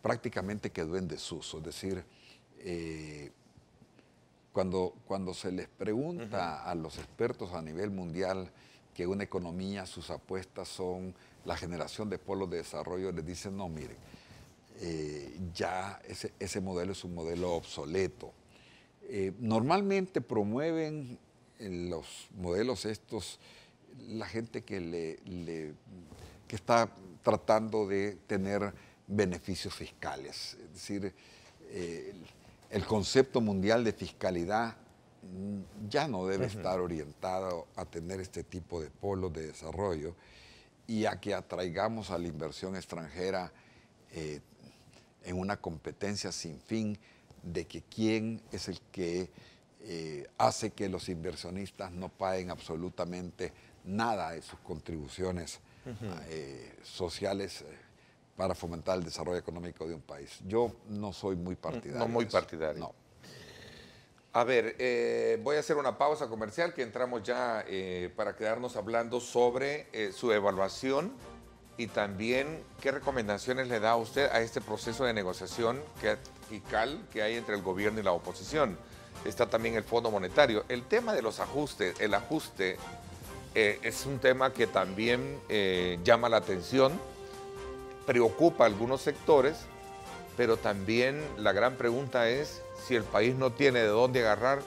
prácticamente quedó en desuso. Es decir, cuando se les pregunta a los expertos a nivel mundial que una economía, sus apuestas son la generación de polos de desarrollo, les dicen, no, miren, ya ese modelo es un modelo obsoleto. Normalmente promueven los modelos estos la gente que está tratando de tener beneficios fiscales. Es decir, el concepto mundial de fiscalidad ya no debe estar orientado a tener este tipo de polos de desarrollo y a que atraigamos a la inversión extranjera en una competencia sin fin de que quién es el que hace que los inversionistas no paguen absolutamente nada de sus contribuciones sociales para fomentar el desarrollo económico de un país. Yo no soy muy partidario. No muy partidario. No. A ver, voy a hacer una pausa comercial que entramos ya para quedarnos hablando sobre su evaluación y también qué recomendaciones le da a usted a este proceso de negociación fiscal que hay entre el gobierno y la oposición. Está también el Fondo Monetario. El tema de los ajustes, el ajuste, es un tema que también llama la atención, preocupa a algunos sectores, pero también la gran pregunta es si el país no tiene de dónde agarrar,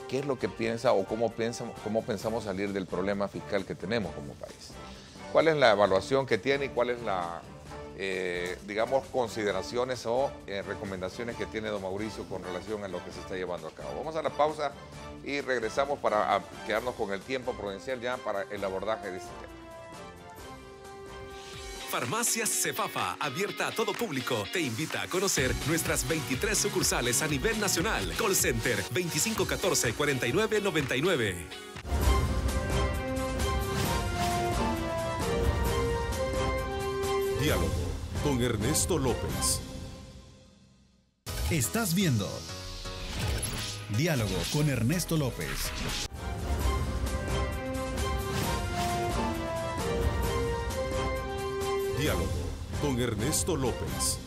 ¿qué es lo que piensa o cómo pensamos salir del problema fiscal que tenemos como país? ¿Cuál es la evaluación que tiene y cuáles la, digamos, consideraciones o recomendaciones que tiene don Mauricio con relación a lo que se está llevando a cabo? Vamos a la pausa y regresamos para quedarnos con el tiempo prudencial ya para el abordaje de este tema. Farmacias Cefafa, abierta a todo público, te invita a conocer nuestras 23 sucursales a nivel nacional. Call Center 2514-4999. Diálogo con Ernesto López. Estás viendo Diálogo con Ernesto López. Diálogo con Ernesto López.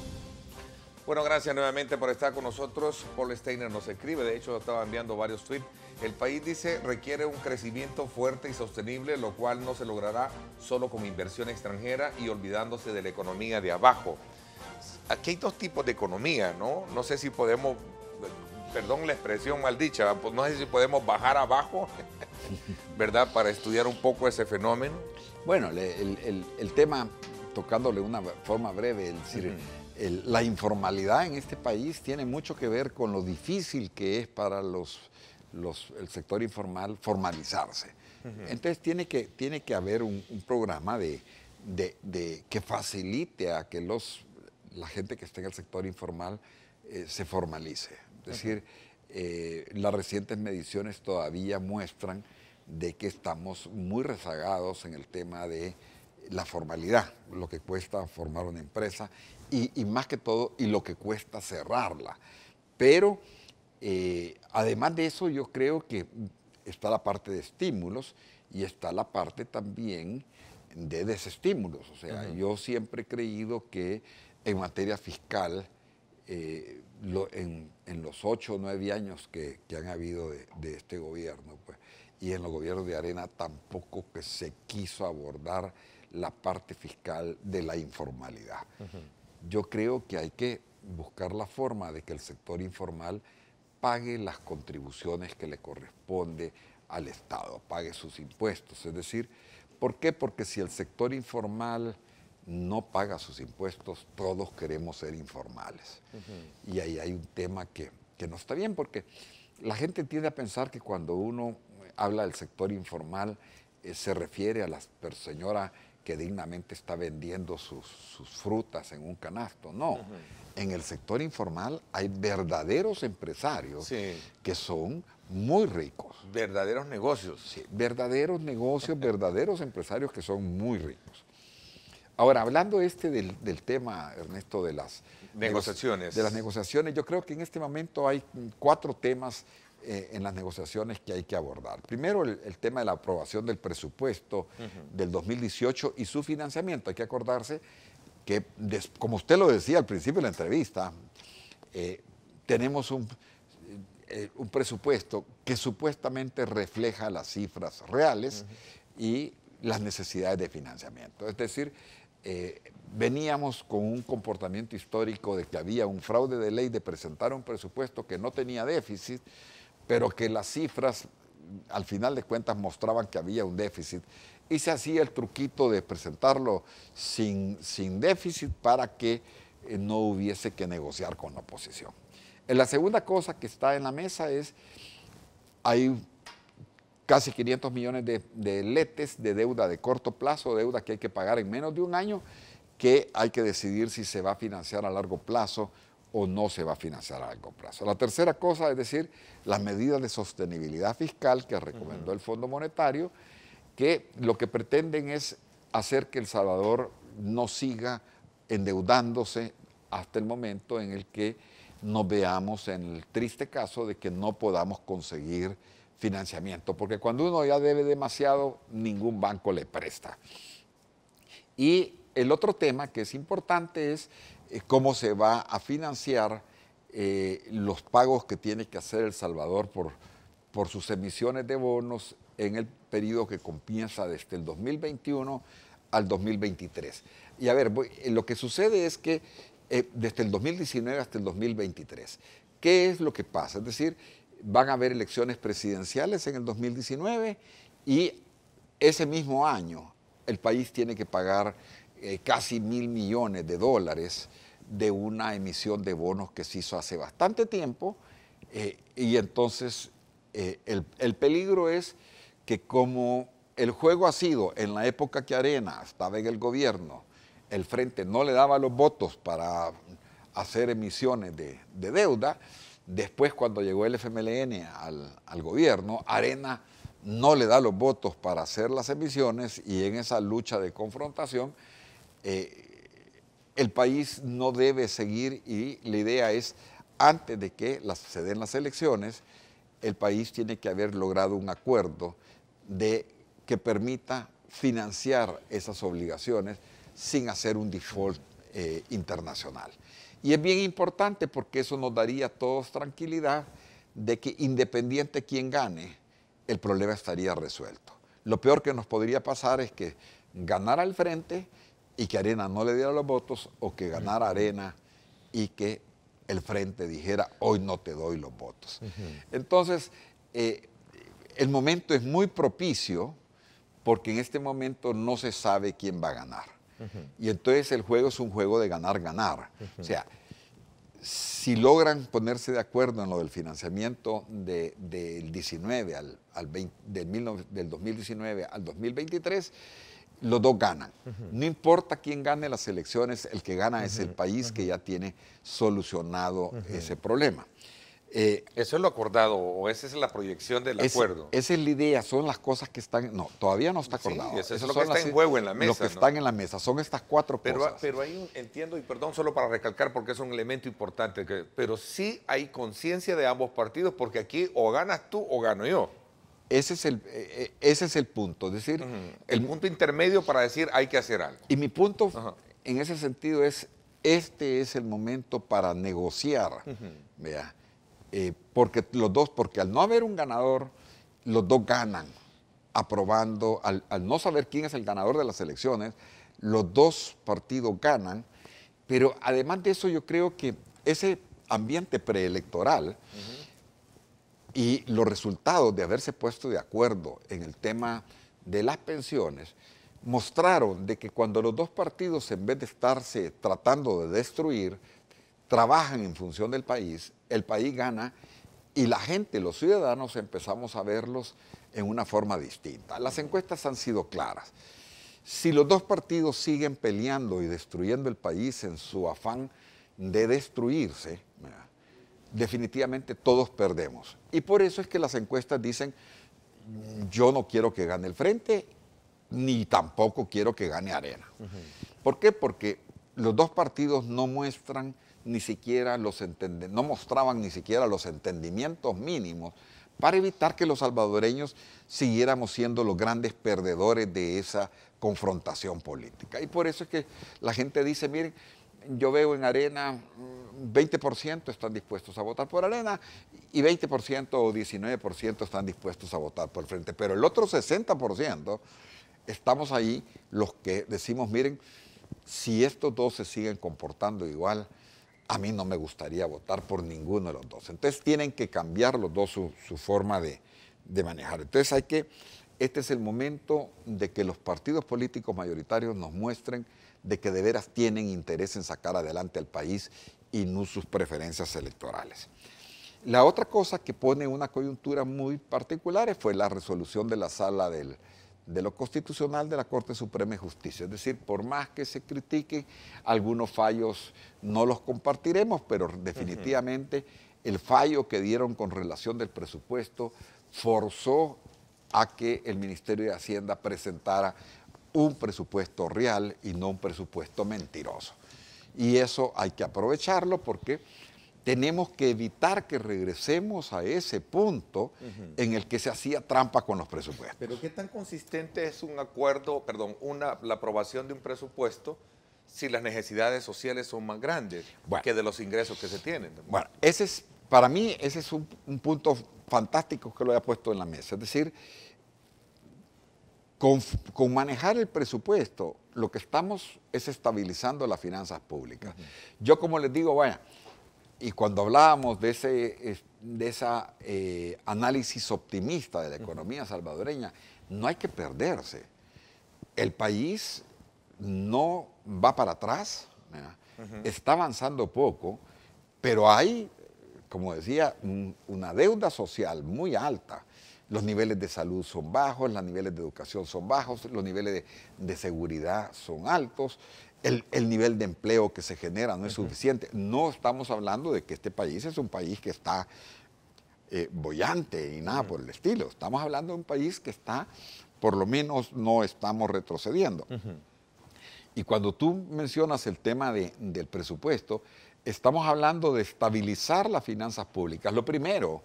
Bueno, gracias nuevamente por estar con nosotros. Paul Steiner nos escribe, de hecho estaba enviando varios tweets. El país, dice, requiere un crecimiento fuerte y sostenible, lo cual no se logrará solo con inversión extranjera y olvidándose de la economía de abajo. Aquí hay dos tipos de economía, ¿no? No sé si podemos, perdón la expresión maldicha, pues no sé si podemos bajar abajo, ¿verdad? Para estudiar un poco ese fenómeno. Bueno, el tema, tocándole una forma breve, es decir, la informalidad en este país tiene mucho que ver con lo difícil que es para el sector informal formalizarse. Entonces tiene que haber un programa que facilite a que la gente que esté en el sector informal se formalice. Es decir, las recientes mediciones todavía muestran de que estamos muy rezagados en el tema de la formalidad, lo que cuesta formar una empresa y más que todo, y lo que cuesta cerrarla. Pero además de eso, yo creo que está la parte de estímulos y está la parte también de desestímulos. O sea, yo siempre he creído que en materia fiscal, en los 8 o 9 años que han habido de este gobierno, pues, y en los gobiernos de Arena tampoco que se quiso abordar la parte fiscal de la informalidad. Yo creo que hay que buscar la forma de que el sector informal pague las contribuciones que le corresponde al Estado, pague sus impuestos. Es decir, ¿por qué? Porque si el sector informal no paga sus impuestos, todos queremos ser informales. Y ahí hay un tema que no está bien, porque la gente tiende a pensar que cuando uno habla del sector informal, se refiere a la señora que dignamente está vendiendo sus frutas en un canasto. No, en el sector informal hay verdaderos empresarios que son muy ricos. Verdaderos negocios. Sí, verdaderos negocios, verdaderos empresarios que son muy ricos. Ahora, hablando del tema, Ernesto, de las negociaciones. De las negociaciones, yo creo que en este momento hay 4 temas en las negociaciones que hay que abordar. Primero, el tema de la aprobación del presupuesto del 2018 y su financiamiento. Hay que acordarse que, como usted lo decía al principio de la entrevista, tenemos un presupuesto que supuestamente refleja las cifras reales y las necesidades de financiamiento. Es decir, veníamos con un comportamiento histórico de que había un fraude de ley de presentar un presupuesto que no tenía déficit, pero que las cifras al final de cuentas mostraban que había un déficit y se hacía el truquito de presentarlo sin déficit para que no hubiese que negociar con la oposición. La segunda cosa que está en la mesa es, hay casi 500 millones de letes de deuda de corto plazo, deuda que hay que pagar en menos de un año, que hay que decidir si se va a financiar a largo plazo o no se va a financiar a largo plazo. La tercera cosa es decir, las medidas de sostenibilidad fiscal que recomendó el Fondo Monetario, que lo que pretenden es hacer que El Salvador no siga endeudándose hasta el momento en el que nos veamos en el triste caso de que no podamos conseguir financiamiento, porque cuando uno ya debe demasiado, ningún banco le presta. Y el otro tema que es importante es cómo se va a financiar los pagos que tiene que hacer El Salvador por sus emisiones de bonos en el periodo que comienza desde el 2021 al 2023. Y a ver, lo que sucede es que desde el 2019 hasta el 2023, ¿qué es lo que pasa? Es decir, van a haber elecciones presidenciales en el 2019 y ese mismo año el país tiene que pagar casi $1.000 millones de una emisión de bonos que se hizo hace bastante tiempo y entonces el peligro es que como el juego ha sido en la época que Arena estaba en el gobierno, el Frente no le daba los votos para hacer emisiones de deuda. Después, cuando llegó el FMLN al gobierno, Arena no le da los votos para hacer las emisiones y en esa lucha de confrontación el país no debe seguir y la idea es, antes de que se den las elecciones, el país tiene que haber logrado un acuerdo que permita financiar esas obligaciones sin hacer un default internacional. Y es bien importante porque eso nos daría a todos tranquilidad de que independiente quién gane, el problema estaría resuelto. Lo peor que nos podría pasar es que ganara el Frente y que Arena no le diera los votos, o que ganara Arena y que el Frente dijera, hoy no te doy los votos. Entonces, el momento es muy propicio porque en este momento no se sabe quién va a ganar. Y entonces el juego es un juego de ganar-ganar. O sea, si logran ponerse de acuerdo en lo del financiamiento del 19 del 2019 al 2023, los dos ganan. No importa quién gane las elecciones, el que gana es el país que ya tiene solucionado ese problema. ¿Eso es lo acordado o esa es la proyección del acuerdo? Esa es la idea, son las cosas que están... No, todavía no está acordado. Sí, eso es lo que está en juego en la mesa. Lo que están en la mesa, son estas cuatro cosas. Pero entiendo, y perdón solo para recalcar porque es un elemento importante, pero sí hay conciencia de ambos partidos porque aquí o ganas tú o gano yo. Ese es el punto, es decir... El punto intermedio para decir hay que hacer algo. Y mi punto en ese sentido es, este es el momento para negociar, vea. Porque al no haber un ganador, los dos ganan, aprobando, al no saber quién es el ganador de las elecciones, los dos partidos ganan, pero además de eso yo creo que ese ambiente preelectoral y los resultados de haberse puesto de acuerdo en el tema de las pensiones mostraron de que cuando los dos partidos, en vez de estarse tratando de destruir, trabajan en función del país, el país gana y la gente, los ciudadanos, empezamos a verlos en una forma distinta. Las encuestas han sido claras. Si los dos partidos siguen peleando y destruyendo el país en su afán de destruirse, definitivamente todos perdemos. Y por eso es que las encuestas dicen, yo no quiero que gane el Frente, ni tampoco quiero que gane Arena. ¿Por qué? Porque los dos partidos no muestran ni siquiera no mostraban ni siquiera los entendimientos mínimos para evitar que los salvadoreños siguiéramos siendo los grandes perdedores de esa confrontación política. Y por eso es que la gente dice, miren, yo veo en Arena 20% están dispuestos a votar por Arena y 20% o 19% están dispuestos a votar por el Frente. Pero el otro 60% estamos ahí los que decimos, miren, si estos dos se siguen comportando igual, a mí no me gustaría votar por ninguno de los dos. Entonces tienen que cambiar los dos su forma de manejar. Entonces este es el momento de que los partidos políticos mayoritarios nos muestren de que de veras tienen interés en sacar adelante al país y no sus preferencias electorales. La otra cosa que pone una coyuntura muy particular fue la resolución de la Sala de lo Constitucional de la Corte Suprema de Justicia. Es decir, por más que se critiquen, algunos fallos no los compartiremos, pero definitivamente el fallo que dieron con relación del presupuesto forzó a que el Ministerio de Hacienda presentara un presupuesto real y no un presupuesto mentiroso. Y eso hay que aprovecharlo porque tenemos que evitar que regresemos a ese punto en el que se hacía trampa con los presupuestos. Pero ¿qué tan consistente es un acuerdo, la aprobación de un presupuesto si las necesidades sociales son más grandes que de los ingresos que se tienen? Bueno, para mí ese es un punto fantástico que lo haya puesto en la mesa. Es decir, con manejar el presupuesto, lo que estamos es estabilizando las finanzas públicas. Yo, como les digo, y cuando hablábamos de ese análisis optimista de la economía salvadoreña, no hay que perderse. El país no va para atrás, está avanzando poco, pero hay, como decía, una deuda social muy alta. Los niveles de salud son bajos, los niveles de educación son bajos, los niveles de seguridad son altos. El nivel de empleo que se genera no es suficiente. No estamos hablando de que este país es un país que está boyante y nada por el estilo. Estamos hablando de un país que está, por lo menos no estamos retrocediendo. Y cuando tú mencionas el tema del presupuesto, estamos hablando de estabilizar las finanzas públicas. Lo primero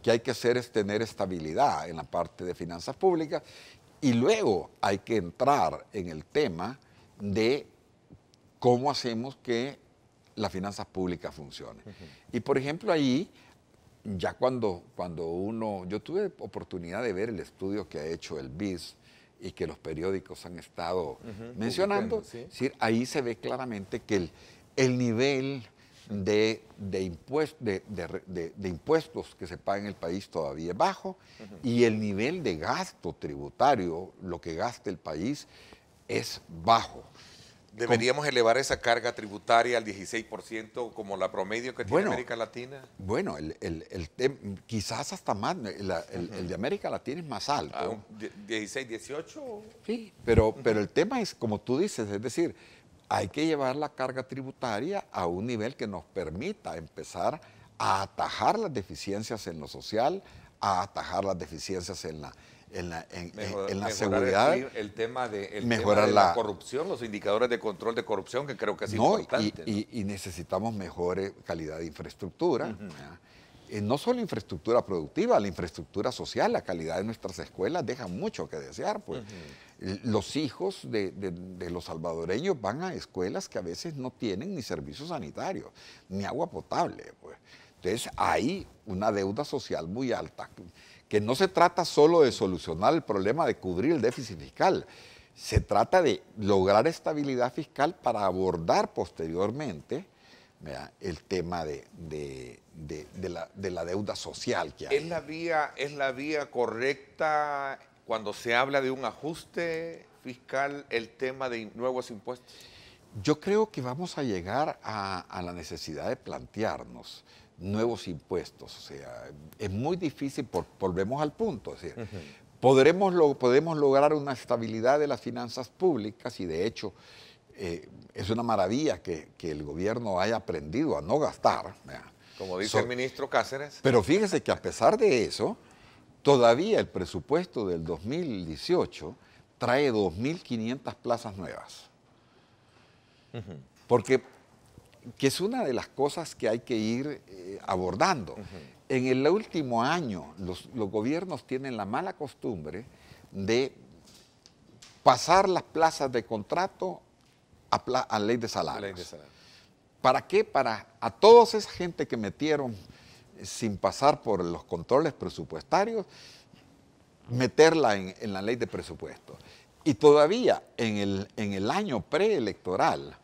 que hay que hacer es tener estabilidad en la parte de finanzas públicas y luego hay que entrar en el tema de cómo hacemos que las finanzas públicas funcionen. Y por ejemplo ahí, ya cuando uno, yo tuve oportunidad de ver el estudio que ha hecho el BIS y que los periódicos han estado mencionando, ¿sí? es decir, ahí se ve claramente que el nivel de impuestos que se paga en el país todavía es bajo y el nivel de gasto tributario, lo que gasta el país, es bajo. ¿Deberíamos elevar esa carga tributaria al 16% como la promedio que tiene América Latina? Bueno, quizás hasta más, el de América Latina es más alto. 16, 18. Sí, pero el tema es, como tú dices, es decir, hay que llevar la carga tributaria a un nivel que nos permita empezar a atajar las deficiencias en lo social, a atajar las deficiencias en la seguridad. El tema de la corrupción, los indicadores de control de corrupción, que creo que es no, importante. Y necesitamos mejor calidad de infraestructura. No solo infraestructura productiva, la infraestructura social, la calidad de nuestras escuelas deja mucho que desear. Pues. Los hijos de los salvadoreños van a escuelas que a veces no tienen ni servicios sanitarios, ni agua potable. Pues. Entonces hay una deuda social muy alta, que no se trata solo de solucionar el problema de cubrir el déficit fiscal, se trata de lograr estabilidad fiscal para abordar posteriormente, ¿verdad?, el tema de la deuda social que hay. ¿Es la vía correcta cuando se habla de un ajuste fiscal el tema de nuevos impuestos? Yo creo que vamos a llegar a la necesidad de plantearnos nuevos impuestos. O sea, es muy difícil, volvemos al punto, es decir, podemos lograr una estabilidad de las finanzas públicas y de hecho es una maravilla que el gobierno haya aprendido a no gastar. Como dice el ministro Cáceres. Pero fíjese que a pesar de eso, todavía el presupuesto del 2018 trae 2.500 plazas nuevas. Porque que es una de las cosas que hay que ir abordando. En el último año, los gobiernos tienen la mala costumbre de pasar las plazas de contrato a ley de salarios. ¿Para qué? Para a toda esa gente que metieron sin pasar por los controles presupuestarios, meterla en la ley de presupuesto. Y todavía en el año preelectoral,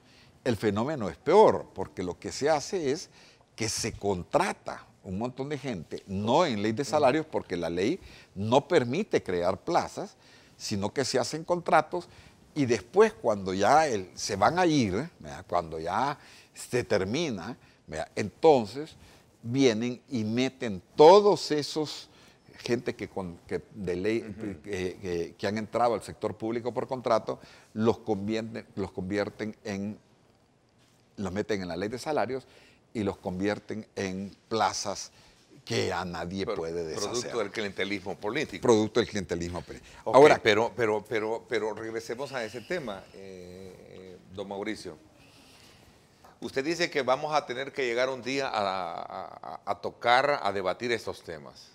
el fenómeno es peor, porque lo que se hace es que se contrata un montón de gente, no en ley de salarios, porque la ley no permite crear plazas, sino que se hacen contratos y después cuando ya se van a ir, ¿verdad?, cuando ya se termina, ¿verdad?, entonces vienen y meten todos esos gente que han entrado al sector público por contrato, los meten en la ley de salarios y los convierten en plazas que a nadie puede deshacer. Producto del clientelismo político. Producto del clientelismo político. Okay, ahora, pero regresemos a ese tema, don Mauricio. Usted dice que vamos a tener que llegar un día a tocar, a debatir estos temas.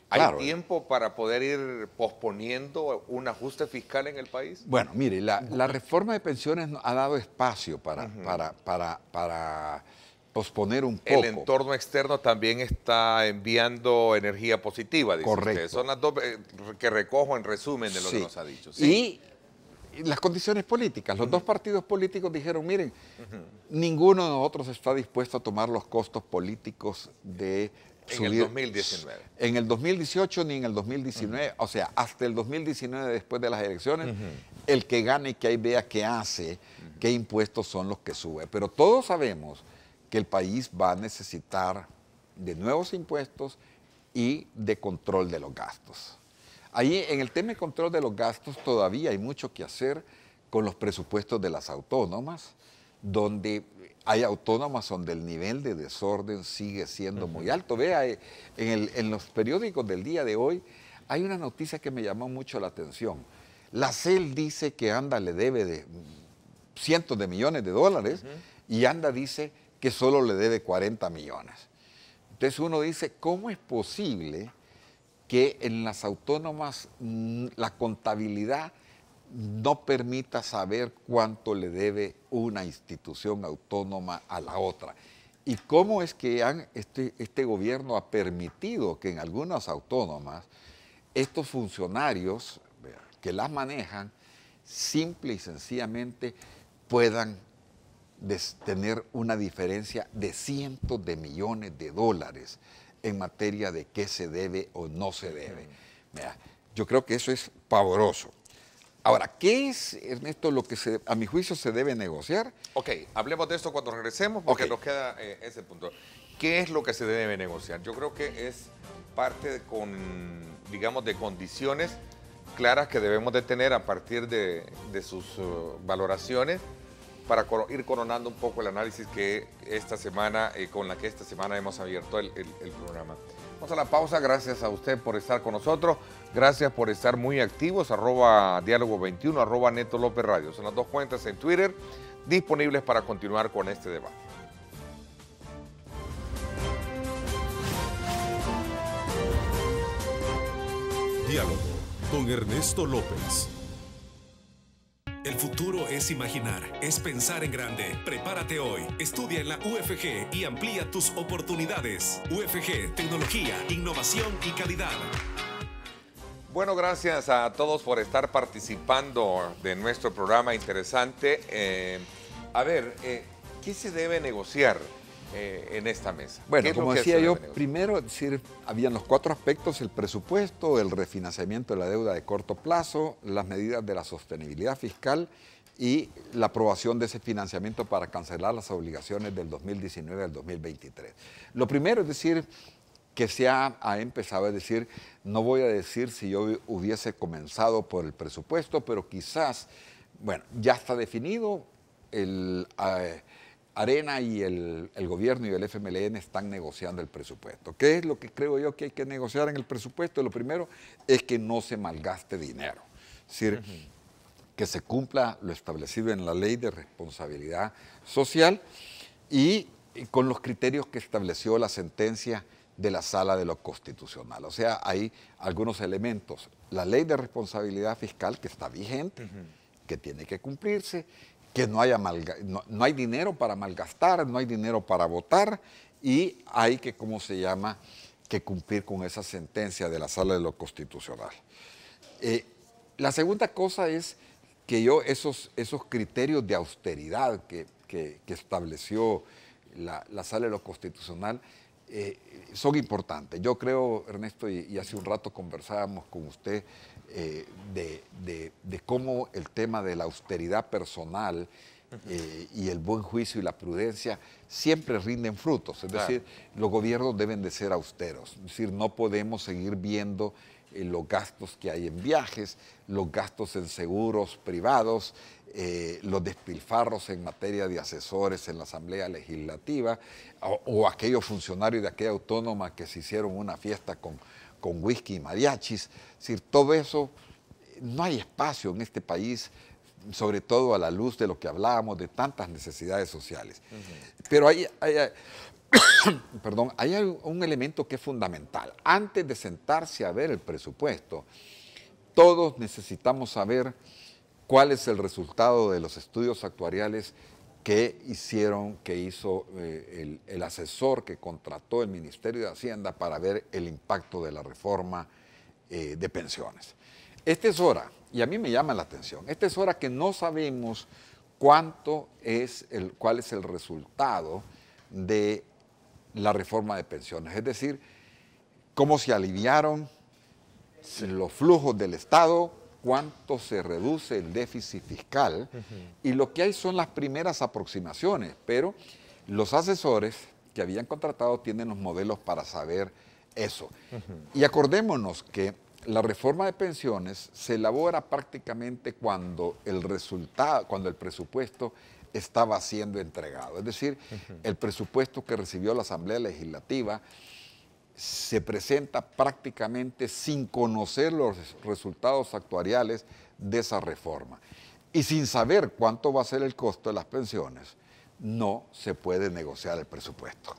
Claro. ¿Hay tiempo para poder ir posponiendo un ajuste fiscal en el país? Bueno, mire, la reforma de pensiones ha dado espacio para posponer un poco. El entorno externo también está enviando energía positiva, dice Correcto. usted. Son las dos que recojo en resumen de lo que nos ha dicho. Sí. Y las condiciones políticas. Los dos partidos políticos dijeron, miren, ninguno de nosotros está dispuesto a tomar los costos políticos de en el 2019. En el 2018 ni en el 2019, o sea, hasta el 2019 después de las elecciones, el que gane y que ahí vea qué hace, qué impuestos son los que sube. Pero todos sabemos que el país va a necesitar de nuevos impuestos y de control de los gastos. Ahí en el tema de control de los gastos todavía hay mucho que hacer con los presupuestos de las autónomas, donde hay autónomas donde el nivel de desorden sigue siendo muy alto. Vea, en los periódicos del día de hoy hay una noticia que me llamó mucho la atención. La CEL dice que ANDA le debe de cientos de millones de dólares y ANDA dice que solo le debe 40 millones. Entonces uno dice, ¿cómo es posible que en las autónomas la contabilidad no permita saber cuánto le debe una institución autónoma a la otra. ¿Y cómo es que este gobierno ha permitido que en algunas autónomas estos funcionarios que las manejan simple y sencillamente puedan tener una diferencia de cientos de millones de dólares en materia de qué se debe o no se debe? Mira, yo creo que eso es pavoroso. Ahora, ¿qué es, Ernesto, lo que a mi juicio se debe negociar? Ok, hablemos de esto cuando regresemos porque nos queda ese punto. ¿Qué es lo que se debe negociar? Yo creo que es parte digamos, de condiciones claras que debemos de tener a partir de sus valoraciones para ir coronando un poco el análisis que esta semana, con la que esta semana hemos abierto el programa. Vamos a la pausa. Gracias a usted por estar con nosotros. Gracias por estar muy activos. @diálogo21, @Neto López Radio. Son las dos cuentas en Twitter disponibles para continuar con este debate. Diálogo con Ernesto López. El futuro es imaginar, es pensar en grande. Prepárate hoy, estudia en la UFG y amplía tus oportunidades. UFG, tecnología, innovación y calidad. Bueno, gracias a todos por estar participando de nuestro programa interesante. ¿Qué se debe negociar en esta mesa? Bueno, como decía yo, primero, habían los 4 aspectos: el presupuesto, el refinanciamiento de la deuda de corto plazo, las medidas de la sostenibilidad fiscal y la aprobación de ese financiamiento para cancelar las obligaciones del 2019 al 2023. Lo primero es decir que se ha empezado, es decir, no voy a decir si yo hubiese comenzado por el presupuesto, pero quizás, bueno, ya está definido, Arena y el gobierno y el FMLN están negociando el presupuesto. ¿Qué es lo que creo yo que hay que negociar en el presupuesto? Lo primero es que no se malgaste dinero. Es decir, que se cumpla lo establecido en la Ley de Responsabilidad Social y con los criterios que estableció la sentencia de la Sala de lo Constitucional. O sea, hay algunos elementos. La Ley de Responsabilidad Fiscal, que está vigente, que tiene que cumplirse, que no hay dinero para malgastar, no hay dinero para votar y hay que, que cumplir con esa sentencia de la Sala de lo Constitucional. La segunda cosa es que esos criterios de austeridad que estableció la Sala de lo Constitucional son importantes. Yo creo, Ernesto, y hace un rato conversábamos con usted de cómo el tema de la austeridad personal y el buen juicio y la prudencia siempre rinden frutos. Es decir, los gobiernos deben de ser austeros. Es decir, no podemos seguir viendo los gastos que hay en viajes, los gastos en seguros privados, los despilfarros en materia de asesores en la Asamblea Legislativa o aquellos funcionarios de aquella autónoma que se hicieron una fiesta con whisky y mariachis. Es decir, todo eso, no hay espacio en este país, sobre todo a la luz de lo que hablábamos, de tantas necesidades sociales. Pero hay un elemento que es fundamental. Antes de sentarse a ver el presupuesto, todos necesitamos saber cuál es el resultado de los estudios actuariales que hizo el asesor que contrató el Ministerio de Hacienda para ver el impacto de la reforma de pensiones. Esta es hora, y a mí me llama la atención, esta es hora que no sabemos cuál es el resultado de la reforma de pensiones, es decir, cómo se aliviaron los flujos del Estado, cuánto se reduce el déficit fiscal, y lo que hay son las primeras aproximaciones, pero los asesores que habían contratado tienen los modelos para saber eso. Y acordémonos que la reforma de pensiones se elabora prácticamente cuando el presupuesto estaba siendo entregado. Es decir, el presupuesto que recibió la Asamblea Legislativa se presenta prácticamente sin conocer los resultados actuariales de esa reforma. Y sin saber cuánto va a ser el costo de las pensiones, no se puede negociar el presupuesto.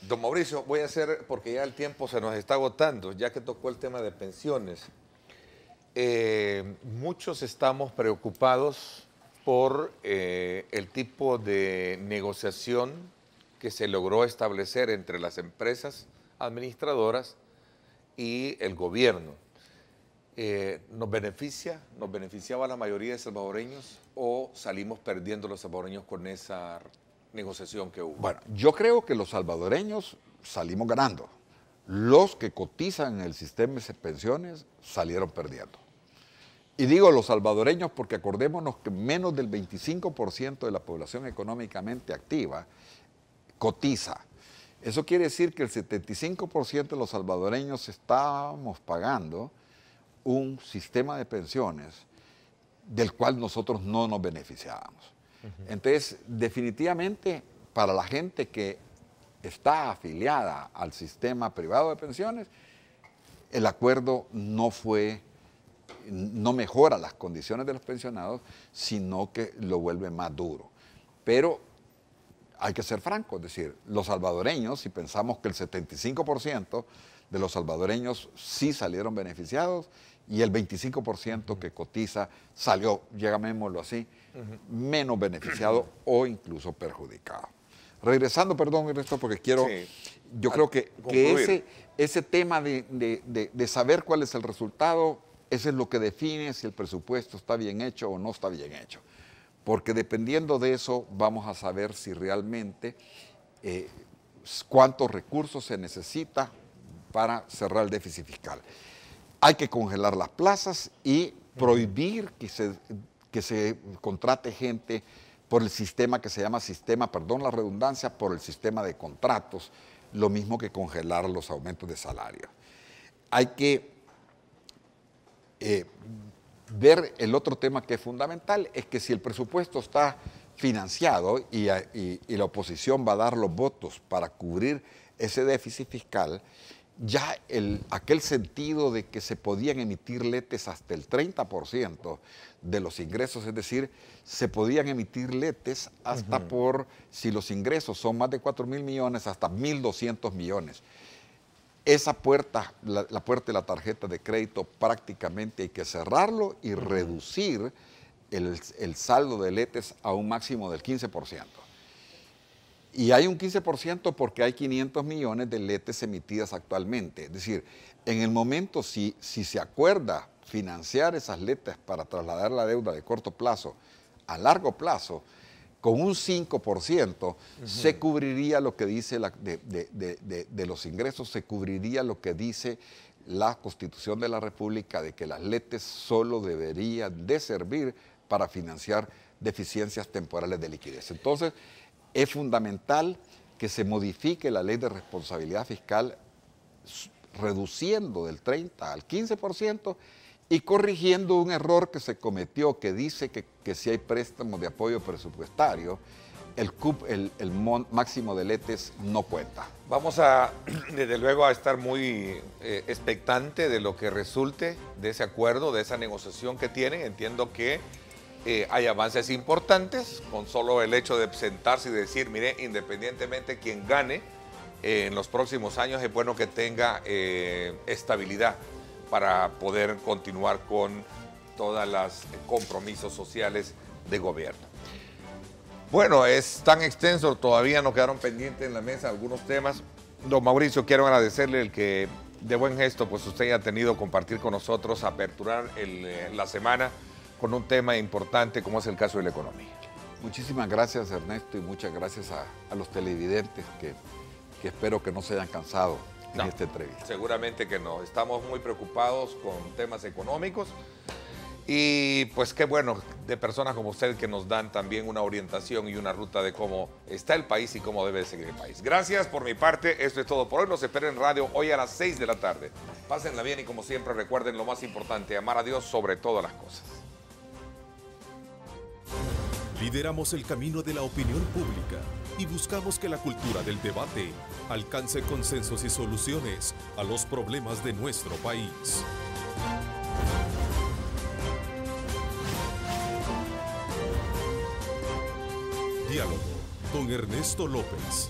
Don Mauricio, voy a hacer, porque ya el tiempo se nos está agotando, ya que tocó el tema de pensiones. Muchos estamos preocupados por el tipo de negociación que se logró establecer entre las empresas administradoras y el gobierno. ¿Nos beneficiaba a la mayoría de salvadoreños o salimos perdiendo los salvadoreños con esa negociación que hubo? Bueno, yo creo que los salvadoreños salimos ganando. Los que cotizan en el sistema de pensiones salieron perdiendo. Y digo los salvadoreños porque acordémonos que menos del 25% de la población económicamente activa cotiza. Eso quiere decir que el 75% de los salvadoreños estábamos pagando un sistema de pensiones del cual nosotros no nos beneficiábamos. Entonces, definitivamente, para la gente que está afiliada al sistema privado de pensiones, el acuerdo no mejora las condiciones de los pensionados, sino que lo vuelve más duro. Pero hay que ser franco, es decir, los salvadoreños, si pensamos que el 75% de los salvadoreños sí salieron beneficiados y el 25% que cotiza salió, llamémoslo así, menos beneficiado o incluso perjudicado. Regresando, perdón, Ernesto, porque quiero, yo creo que ese tema de saber cuál es el resultado, eso es lo que define si el presupuesto está bien hecho o no está bien hecho. Porque dependiendo de eso vamos a saber si realmente cuántos recursos se necesita para cerrar el déficit fiscal. Hay que congelar las plazas y prohibir que se contrate gente por el sistema que se llama perdón la redundancia, por el sistema de contratos, lo mismo que congelar los aumentos de salario. Hay que ver el otro tema que es fundamental, es que si el presupuesto está financiado y la oposición va a dar los votos para cubrir ese déficit fiscal, ya aquel sentido de que se podían emitir letes hasta el 30% de los ingresos, es decir, se podían emitir letes hasta si los ingresos son más de 4.000 millones, hasta 1.200 millones. Esa puerta, la puerta de la tarjeta de crédito, prácticamente hay que cerrarlo y reducir el saldo de letes a un máximo del 15%. Y hay un 15% porque hay 500 millones de letes emitidas actualmente. Es decir, en el momento si se acuerda financiar esas letes para trasladar la deuda de corto plazo a largo plazo, con un 5% se cubriría lo que dice de los ingresos, se cubriría lo que dice la Constitución de la República de que las letes solo deberían de servir para financiar deficiencias temporales de liquidez. Entonces, es fundamental que se modifique la ley de responsabilidad fiscal reduciendo del 30 al 15% y corrigiendo un error que se cometió que dice que si hay préstamos de apoyo presupuestario, el máximo de letes no cuenta. Vamos desde luego, a estar muy expectante de lo que resulte de ese acuerdo, de esa negociación que tienen. Entiendo que hay avances importantes con solo el hecho de sentarse y decir, mire, independientemente quien gane en los próximos años, es bueno que tenga estabilidad para poder continuar con todos los compromisos sociales de gobierno. Bueno, es tan extenso, todavía nos quedaron pendientes en la mesa algunos temas. Don Mauricio, quiero agradecerle el que de buen gesto pues usted haya tenido compartir con nosotros, aperturar la semana con un tema importante como es el caso de la economía. Muchísimas gracias, Ernesto, y muchas gracias a los televidentes que espero que no se hayan cansado en esta entrevista. Seguramente que no. Estamos muy preocupados con temas económicos y pues qué bueno de personas como usted que nos dan también una orientación y una ruta de cómo está el país y cómo debe seguir el país. Gracias por mi parte. Esto es todo por hoy. Los espero en radio hoy a las 6 de la tarde. Pásenla bien y como siempre recuerden lo más importante, amar a Dios sobre todas las cosas. Lideramos el camino de la opinión pública y buscamos que la cultura del debate alcance consensos y soluciones a los problemas de nuestro país. Diálogo con Ernesto López.